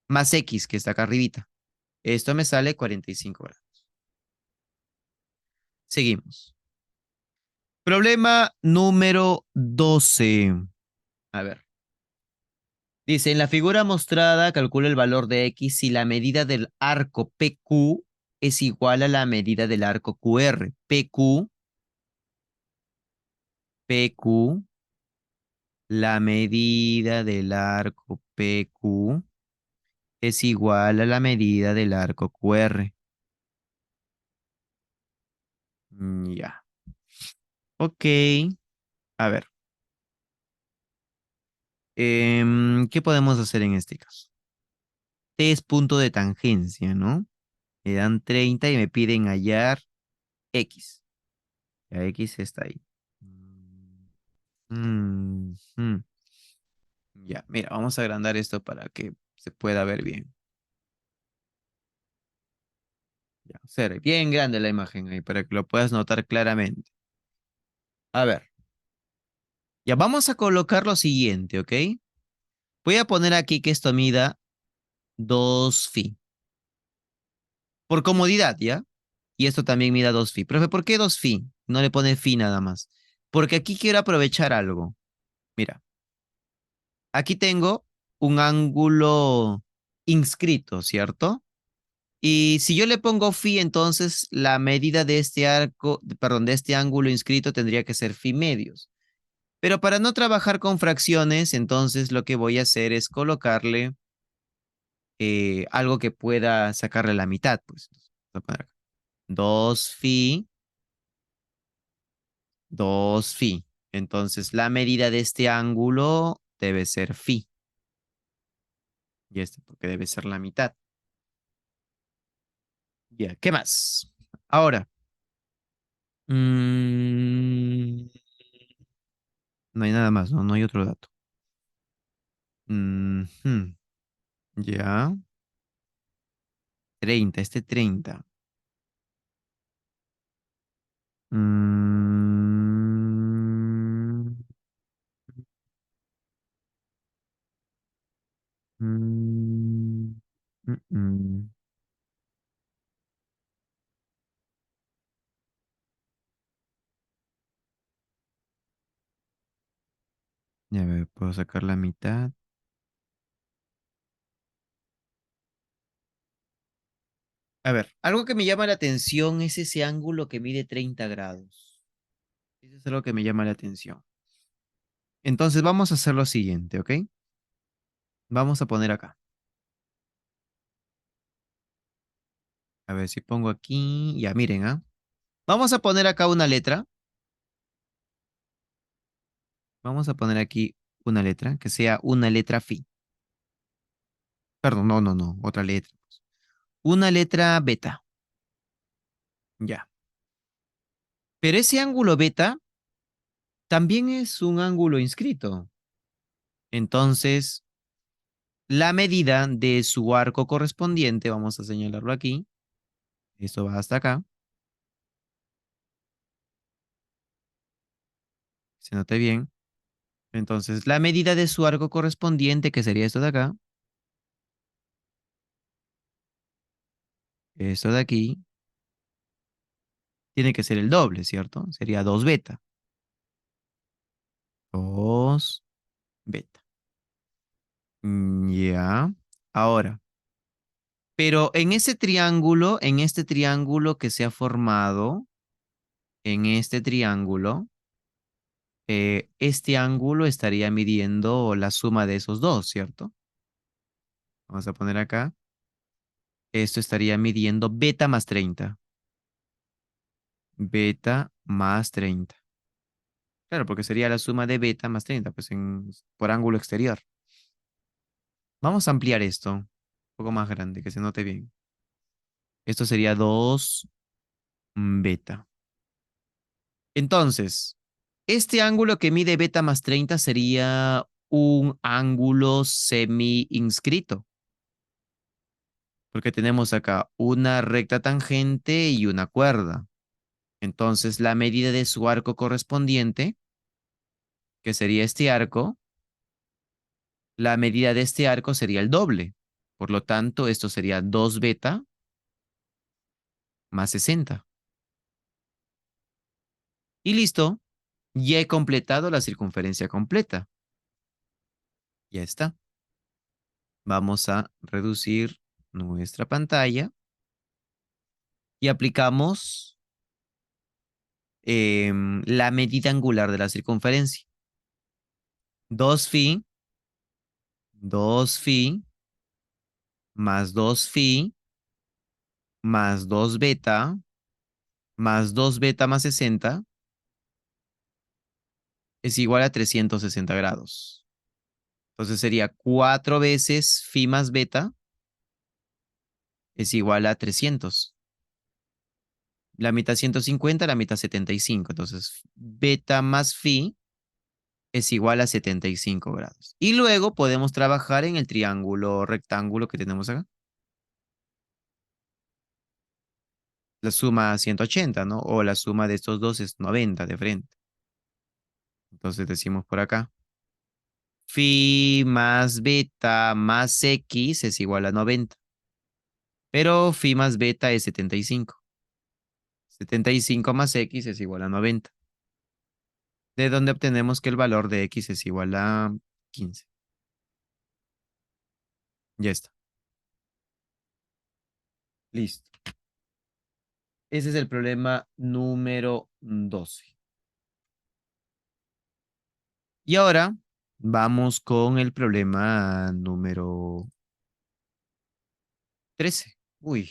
Más x, que está acá arribita. Esto me sale 45 grados. Seguimos. Problema número 12. A ver. Dice, en la figura mostrada, calcula el valor de X si la medida del arco PQ es igual a la medida del arco QR. PQ, la medida del arco PQ es igual a la medida del arco QR. Ya. Ok. A ver. ¿Qué podemos hacer en este caso? T es punto de tangencia, ¿no? Me dan 30 y me piden hallar X. Ya X está ahí. Mm. Ya, mira, vamos a agrandar esto para que se pueda ver bien. Ya, ser bien grande la imagen ahí para que lo puedas notar claramente. A ver, ya vamos a colocar lo siguiente, ¿ok? Voy a poner aquí que esto mida 2 phi. Por comodidad, ¿ya? Y esto también mida 2 phi. Profe, ¿por qué 2 phi? No le pone phi nada más. Porque aquí quiero aprovechar algo. Mira, aquí tengo un ángulo inscrito, ¿cierto? Y si yo le pongo phi, entonces la medida de este arco, perdón, de este ángulo inscrito tendría que ser phi medios. Pero para no trabajar con fracciones, entonces lo que voy a hacer es colocarle algo que pueda sacarle la mitad, pues. Voy a poner acá. 2 phi, 2 phi. Entonces la medida de este ángulo debe ser phi. Y este porque debe ser la mitad. Ya, ¿qué más? Ahora, mm, no hay nada más, ¿no? No hay otro dato. Ujú, ya, 30 este 30. Mm, mm, mm. Ya ver, puedo sacar la mitad. A ver, algo que me llama la atención es ese ángulo que mide 30 grados. Eso es algo que me llama la atención. Entonces vamos a hacer lo siguiente, ¿ok? Vamos a poner acá. A ver si pongo aquí. Ya, miren, ¿ah? Vamos a poner acá una letra. Vamos a poner aquí una letra, que sea una letra phi. Perdón, no, otra letra. Una letra beta. Ya. Pero ese ángulo beta también es un ángulo inscrito. Entonces, la medida de su arco correspondiente, vamos a señalarlo aquí. Esto va hasta acá. Se note bien. Entonces, la medida de su arco correspondiente, que sería esto de aquí, tiene que ser el doble, ¿cierto? Sería 2 beta. 2 beta. Ya. Ahora, pero en ese triángulo, en este triángulo que se ha formado, en este triángulo, este ángulo estaría midiendo la suma de esos dos, ¿cierto? Vamos a poner acá. Esto estaría midiendo beta más 30. Beta más 30. Claro, porque sería la suma de beta más 30, pues por ángulo exterior. Vamos a ampliar esto un poco más grande, que se note bien. Esto sería 2 beta. Entonces, este ángulo que mide beta más 30 sería un ángulo semi-inscrito, porque tenemos acá una recta tangente y una cuerda. Entonces, la medida de su arco correspondiente, que sería este arco, la medida de este arco sería el doble. Por lo tanto, esto sería 2 beta más 60. Y listo, ya he completado la circunferencia completa. Ya está. Vamos a reducir nuestra pantalla y aplicamos la medida angular de la circunferencia. 2 phi, 2 phi, más 2 phi, más 2 beta, más 2 beta más 60, es igual a 360 grados. Entonces sería 4 veces phi más beta es igual a 300. La mitad 150, la mitad 75. Entonces beta más phi es igual a 75 grados. Y luego podemos trabajar en el triángulo rectángulo que tenemos acá. La suma 180, ¿no? O la suma de estos dos es 90 de frente. Entonces decimos por acá. Phi más beta más x es igual a 90. Pero phi más beta es 75. 75 más x es igual a 90. De donde obtenemos que el valor de x es igual a 15. Ya está. Listo. Ese es el problema número 12. Y ahora vamos con el problema número 13. Uy,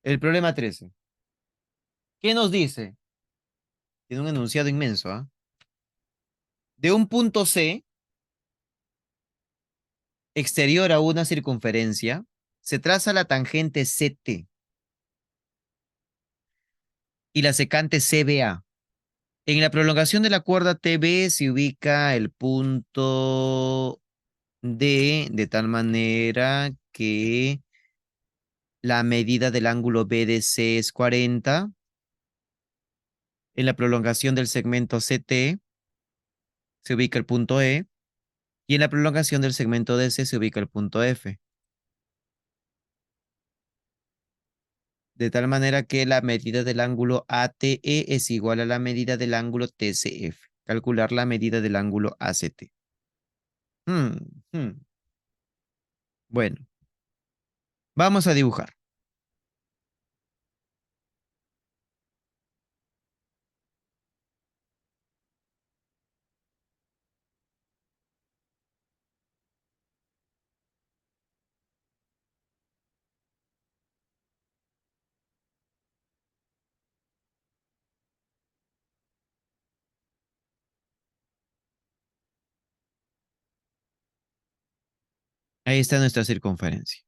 el problema 13. ¿Qué nos dice? Tiene un enunciado inmenso, ¿ah? De un punto C exterior a una circunferencia, se traza la tangente CT y la secante CBA. En la prolongación de la cuerda TB se ubica el punto D de tal manera que la medida del ángulo BDC es 40. En la prolongación del segmento CT se ubica el punto E y en la prolongación del segmento DC se ubica el punto F. De tal manera que la medida del ángulo ATE es igual a la medida del ángulo TCF. Calcular la medida del ángulo ACT. Hmm, hmm. Bueno, vamos a dibujar. Ahí está nuestra circunferencia.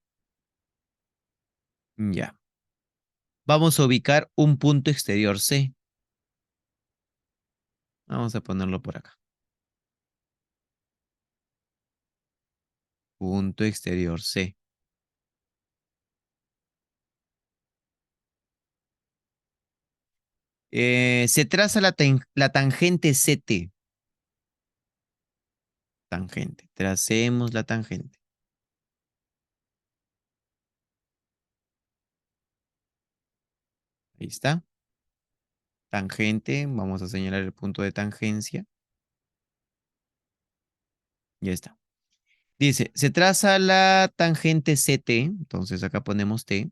Ya. Vamos a ubicar un punto exterior C. Vamos a ponerlo por acá. Punto exterior C. Se traza la tangente CT. Tangente. Tracemos la tangente. Ahí está. Tangente. Vamos a señalar el punto de tangencia. Ya está. Dice, se traza la tangente CT. Entonces acá ponemos T.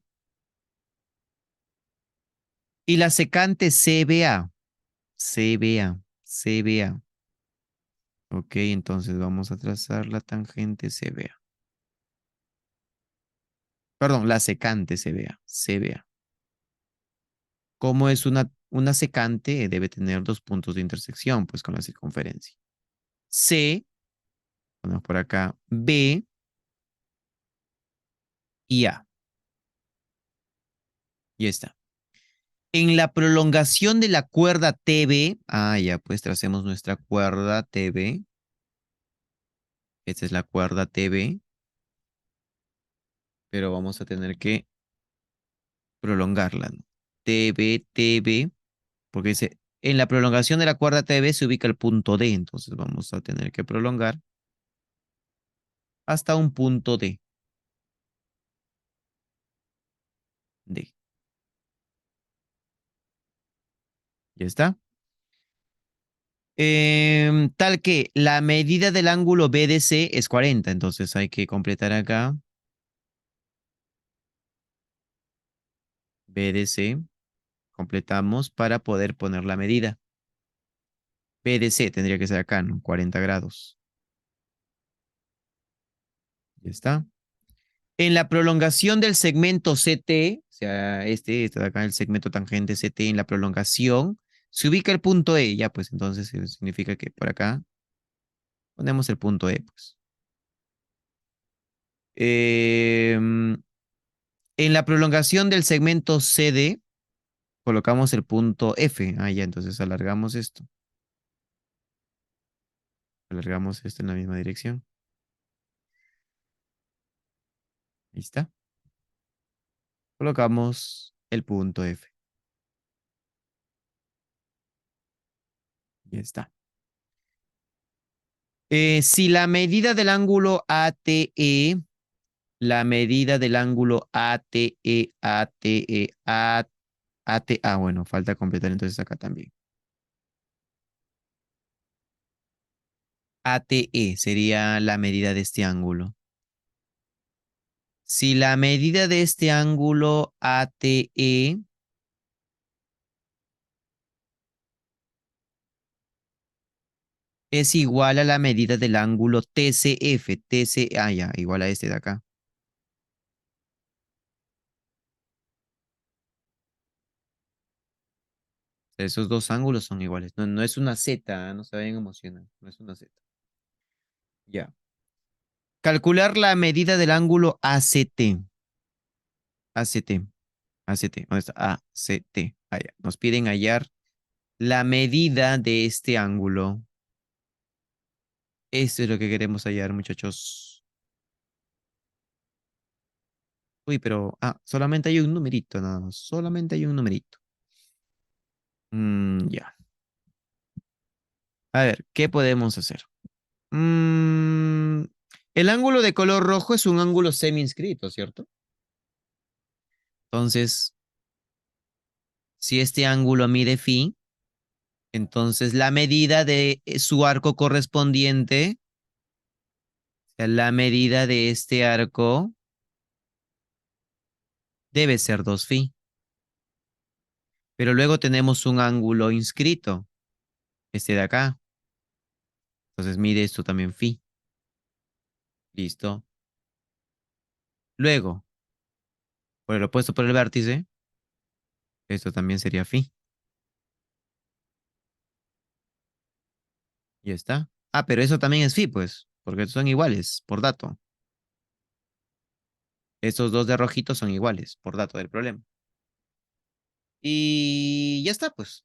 Y la secante CBA. CBA. CBA. Ok, entonces vamos a trazar la tangente CBA. Perdón, la secante CBA. CBA. Como es una secante, debe tener dos puntos de intersección, pues con la circunferencia. C, ponemos por acá, B y A. Y está. En la prolongación de la cuerda TB, ya pues tracemos nuestra cuerda TB. Esta es la cuerda TB, pero vamos a tener que prolongarla, ¿no? TB, TB, porque dice, en la prolongación de la cuerda TB se ubica el punto D, entonces vamos a tener que prolongar hasta un punto D. D. Ya está. Tal que la medida del ángulo BDC es 40, entonces hay que completar acá BDC, completamos para poder poner la medida. BDC tendría que ser acá, ¿no? 40 grados. Ya está. En la prolongación del segmento CT, o sea, este de acá, el segmento tangente CT, en la prolongación, se ubica el punto E. Ya, pues entonces significa que por acá ponemos el punto E, pues. Em, en la prolongación del segmento CD, colocamos el punto F. Ah, ya, entonces alargamos esto en la misma dirección. Ahí está. Colocamos el punto F. Ya está. Si la medida del ángulo ATE, la medida del ángulo ATE, ATE, ATE, bueno, falta completar entonces acá también. ATE sería la medida de este ángulo. Si la medida de este ángulo ATE es igual a la medida del ángulo TCF, ya, igual a este de acá. Esos dos ángulos son iguales. No, no es una Z, no se vayan a emocionar. No es una Z. Ya. Calcular la medida del ángulo ACT. ACT. ACT. ¿Dónde está? ACT. Allá. Nos piden hallar la medida de este ángulo. Esto es lo que queremos hallar, muchachos. Uy, pero. Solamente hay un numerito, nada más. Solamente hay un numerito. Ya. A ver, ¿qué podemos hacer? Mm, el ángulo de color rojo es un ángulo semi-inscrito, ¿cierto? Entonces, si este ángulo mide phi, entonces la medida de su arco correspondiente, o sea, la medida de este arco debe ser 2 phi. Pero luego tenemos un ángulo inscrito, este de acá. Entonces mide esto también phi. Listo. Luego, por el opuesto por el vértice, esto también sería phi. Ya está. Pero eso también es phi, pues, porque son iguales, por dato. Estos dos de rojito son iguales, por dato del problema. Y ya está, pues.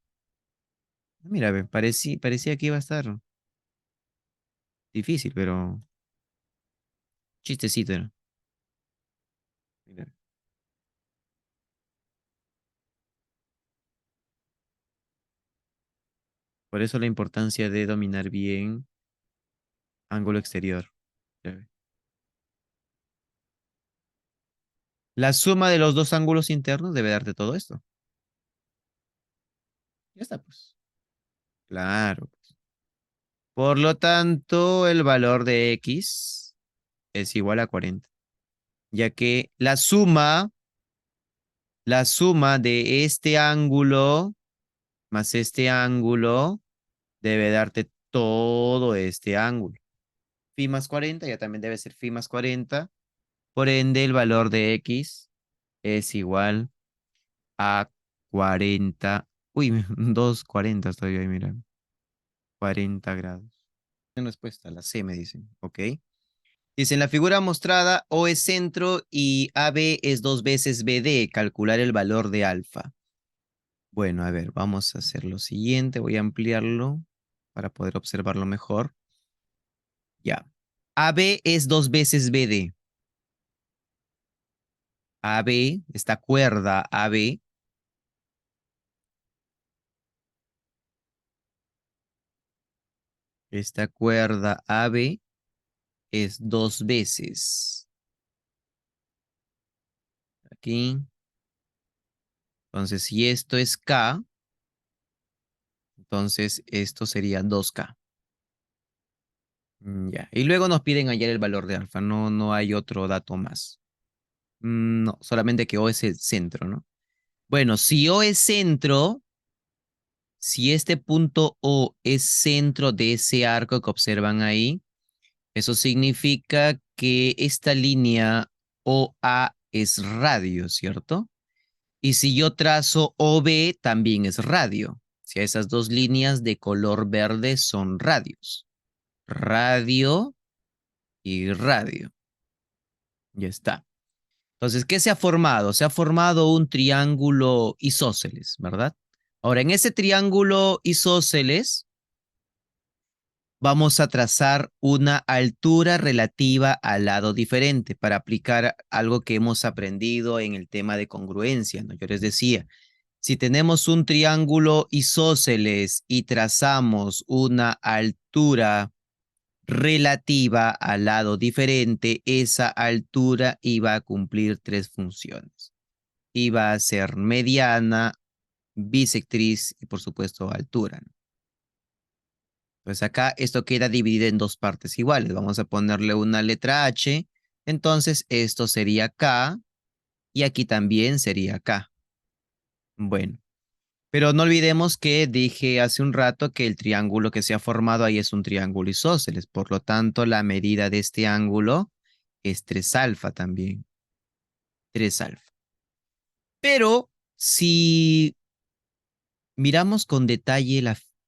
Mira, ve, parecía que iba a estar difícil, pero chistecito era. Mira, por eso la importancia de dominar bien ángulo exterior. Ya ve. La suma de los dos ángulos internos debe darte todo esto. Ya está, pues. Claro. Por lo tanto, el valor de x es igual a 40, ya que la suma de este ángulo más este ángulo debe darte todo este ángulo. Phi más 40 ya también debe ser phi más 40. Por ende, el valor de x es igual a 40. Uy, 240 estoy ahí, mira. 40 grados. En respuesta, la C me dicen. Ok. Dice, en la figura mostrada, O es centro y AB es 2 veces BD. Calcular el valor de alfa. Bueno, a ver, vamos a hacer lo siguiente. Voy a ampliarlo para poder observarlo mejor. Ya. AB es 2 veces BD. AB, esta cuerda AB, esta cuerda AB es 2 veces. Aquí. Entonces, si esto es K, Entonces, esto sería 2K. Ya. Y luego nos piden hallar el valor de alfa. No, no hay otro dato más. No, solamente que O es el centro, ¿no? Bueno, si O es centro, si este punto O es centro de ese arco que observan ahí, eso significa que esta línea OA es radio, ¿cierto? Y si yo trazo OB, también es radio. Si esas dos líneas de color verde son radios. Radio y radio. Ya está. Entonces, ¿qué se ha formado? Se ha formado un triángulo isósceles, ¿verdad? Ahora, en ese triángulo isósceles vamos a trazar una altura relativa al lado diferente para aplicar algo que hemos aprendido en el tema de congruencia, ¿no? Yo les decía, si tenemos un triángulo isósceles y trazamos una altura relativa al lado diferente, esa altura iba a cumplir tres funciones. Iba a ser mediana, bisectriz y por supuesto altura, ¿no? Pues acá esto queda dividido en dos partes iguales. Vamos a ponerle una letra H. Entonces esto sería K y aquí también sería K. Bueno, pero no olvidemos que dije hace un rato que el triángulo que se ha formado ahí es un triángulo isósceles. Por lo tanto, la medida de este ángulo es 3 alfa también. 3 alfa. Pero si miramos con detalle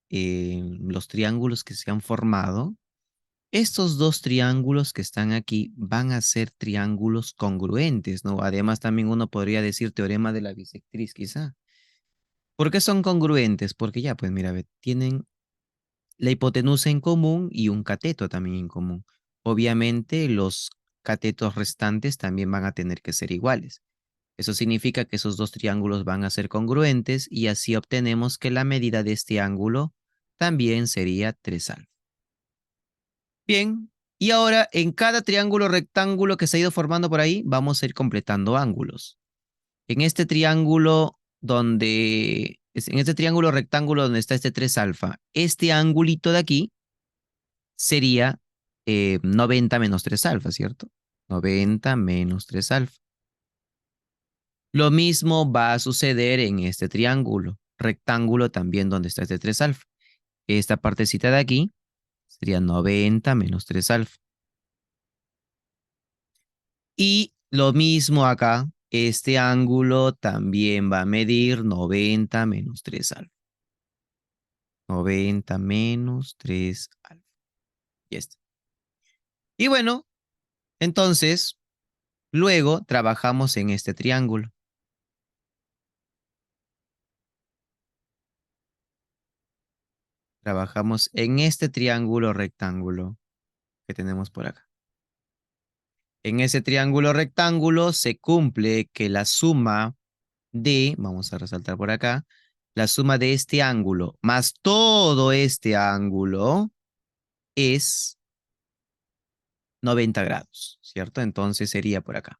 los triángulos que se han formado, estos dos triángulos que están aquí van a ser triángulos congruentes, ¿no? Además, también uno podría decir teorema de la bisectriz, quizá. ¿Por qué son congruentes? Porque ya, pues mira, ve, tienen la hipotenusa en común y un cateto también en común. Obviamente, los catetos restantes también van a tener que ser iguales. Eso significa que esos dos triángulos van a ser congruentes y así obtenemos que la medida de este ángulo también sería 3 alfa. Bien, y ahora en cada triángulo rectángulo que se ha ido formando por ahí, vamos a ir completando ángulos. En este triángulo en este triángulo rectángulo donde está este 3 alfa, este angulito de aquí sería 90 menos 3 alfa, ¿cierto? 90 menos 3 alfa. Lo mismo va a suceder en este triángulo rectángulo también donde está este 3 alfa. Esta partecita de aquí sería 90 menos 3 alfa. Y lo mismo acá, este ángulo también va a medir 90 menos 3 alfa. 90 menos 3 alfa. Ya está. Y bueno, entonces, luego trabajamos en este triángulo. Trabajamos en este triángulo rectángulo que tenemos por acá. En ese triángulo rectángulo se cumple que la suma vamos a resaltar por acá, la suma de este ángulo más todo este ángulo es 90 grados, ¿cierto? Entonces sería por acá.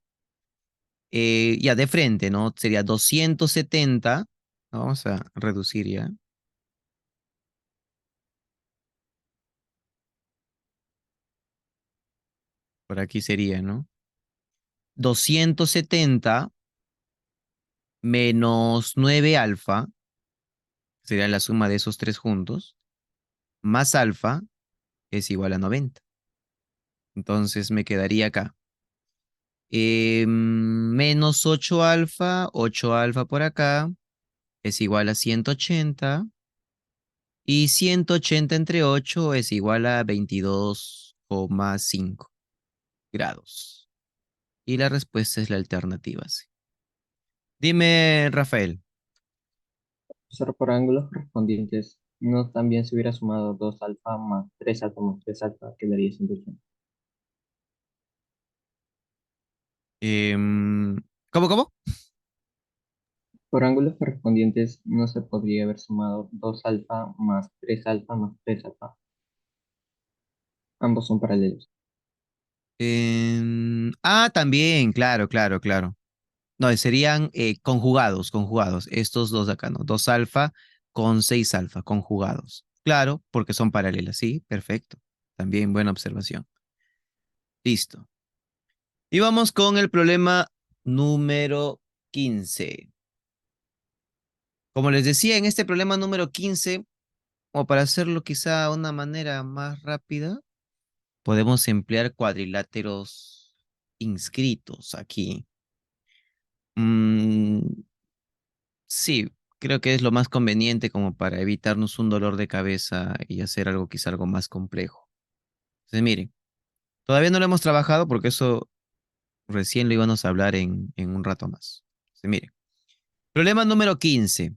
Ya de frente, ¿no? Sería 270. Vamos a reducir ya. Por aquí sería, ¿no? 270 menos 9 alfa, sería la suma de esos tres juntos, más alfa es igual a 90. Entonces me quedaría acá. Menos 8 alfa, 8 alfa por acá, es igual a 180. Y 180 entre 8 es igual a 22,5 grados. Y la respuesta es la alternativa C. Dime, Rafael. Solo por ángulos correspondientes, no también se hubiera sumado 2 alfa más 3 alfa, quedaría 180. ¿Cómo? Por ángulos correspondientes, no se podría haber sumado 2 alfa más 3 alfa. Ambos son paralelos. También, claro. No, serían conjugados, estos dos de acá, ¿no? 2 alfa con 6 alfa conjugados. Claro, porque son paralelas, sí, perfecto. También buena observación. Listo. Y vamos con el problema número 15. Como les decía, en este problema número 15, o para hacerlo quizá de una manera más rápida, podemos emplear cuadriláteros inscritos aquí. Mm, sí, creo que es lo más conveniente como para evitarnos un dolor de cabeza y hacer algo quizá algo más complejo. Entonces, miren, todavía no lo hemos trabajado porque eso recién lo íbamos a hablar en un rato más. Entonces, miren, problema número 15.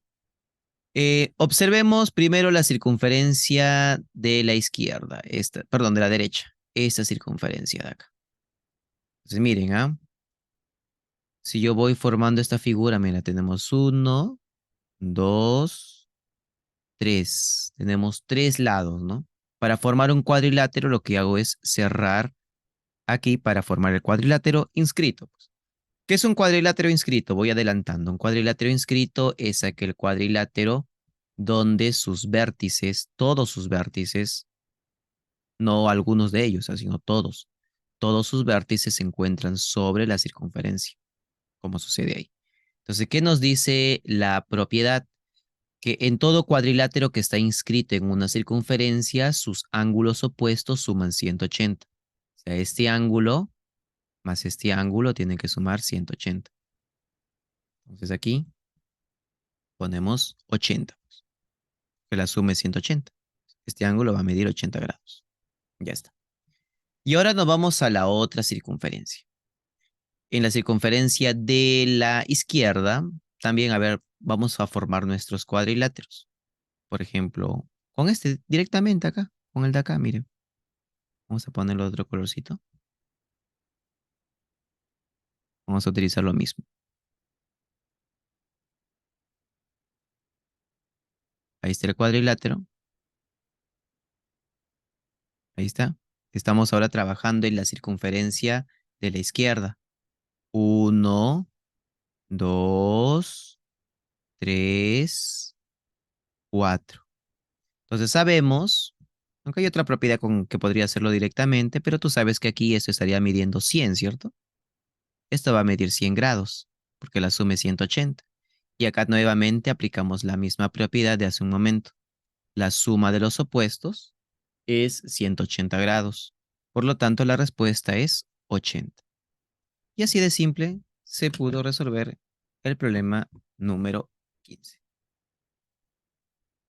Observemos primero la circunferencia de la izquierda, esta, perdón, de la derecha, esta circunferencia de acá. Entonces, miren, ¿ah? Si yo voy formando esta figura, mira, tenemos 1, 2, 3. Tenemos 3 lados, ¿no? Para formar un cuadrilátero, lo que hago es cerrar aquí para formar el cuadrilátero inscrito, pues. ¿Qué es un cuadrilátero inscrito? Voy adelantando. Un cuadrilátero inscrito es aquel cuadrilátero donde sus vértices, todos sus vértices, no algunos de ellos, sino todos sus vértices se encuentran sobre la circunferencia, como sucede ahí. Entonces, ¿qué nos dice la propiedad? Que en todo cuadrilátero que está inscrito en una circunferencia, sus ángulos opuestos suman 180. O sea, este ángulo más este ángulo tiene que sumar 180. Entonces aquí ponemos 80, que la suma es 180. Este ángulo va a medir 80 grados. Ya está. Y ahora nos vamos a la otra circunferencia. En la circunferencia de la izquierda, también, a ver, vamos a formar nuestros cuadriláteros. Por ejemplo, con este directamente acá, con el de acá, miren. Vamos a ponerle otro colorcito. Vamos a utilizar lo mismo. Ahí está el cuadrilátero. Ahí está. Estamos ahora trabajando en la circunferencia de la izquierda. 1, 2, 3, 4. Entonces sabemos, aunque hay otra propiedad con que podría hacerlo directamente, pero tú sabes que aquí esto estaría midiendo 100, ¿cierto? Esto va a medir 100 grados, porque la suma es 180. Y acá nuevamente aplicamos la misma propiedad de hace un momento. La suma de los opuestos es 180 grados. Por lo tanto, la respuesta es 80. Y así de simple se pudo resolver el problema número 15.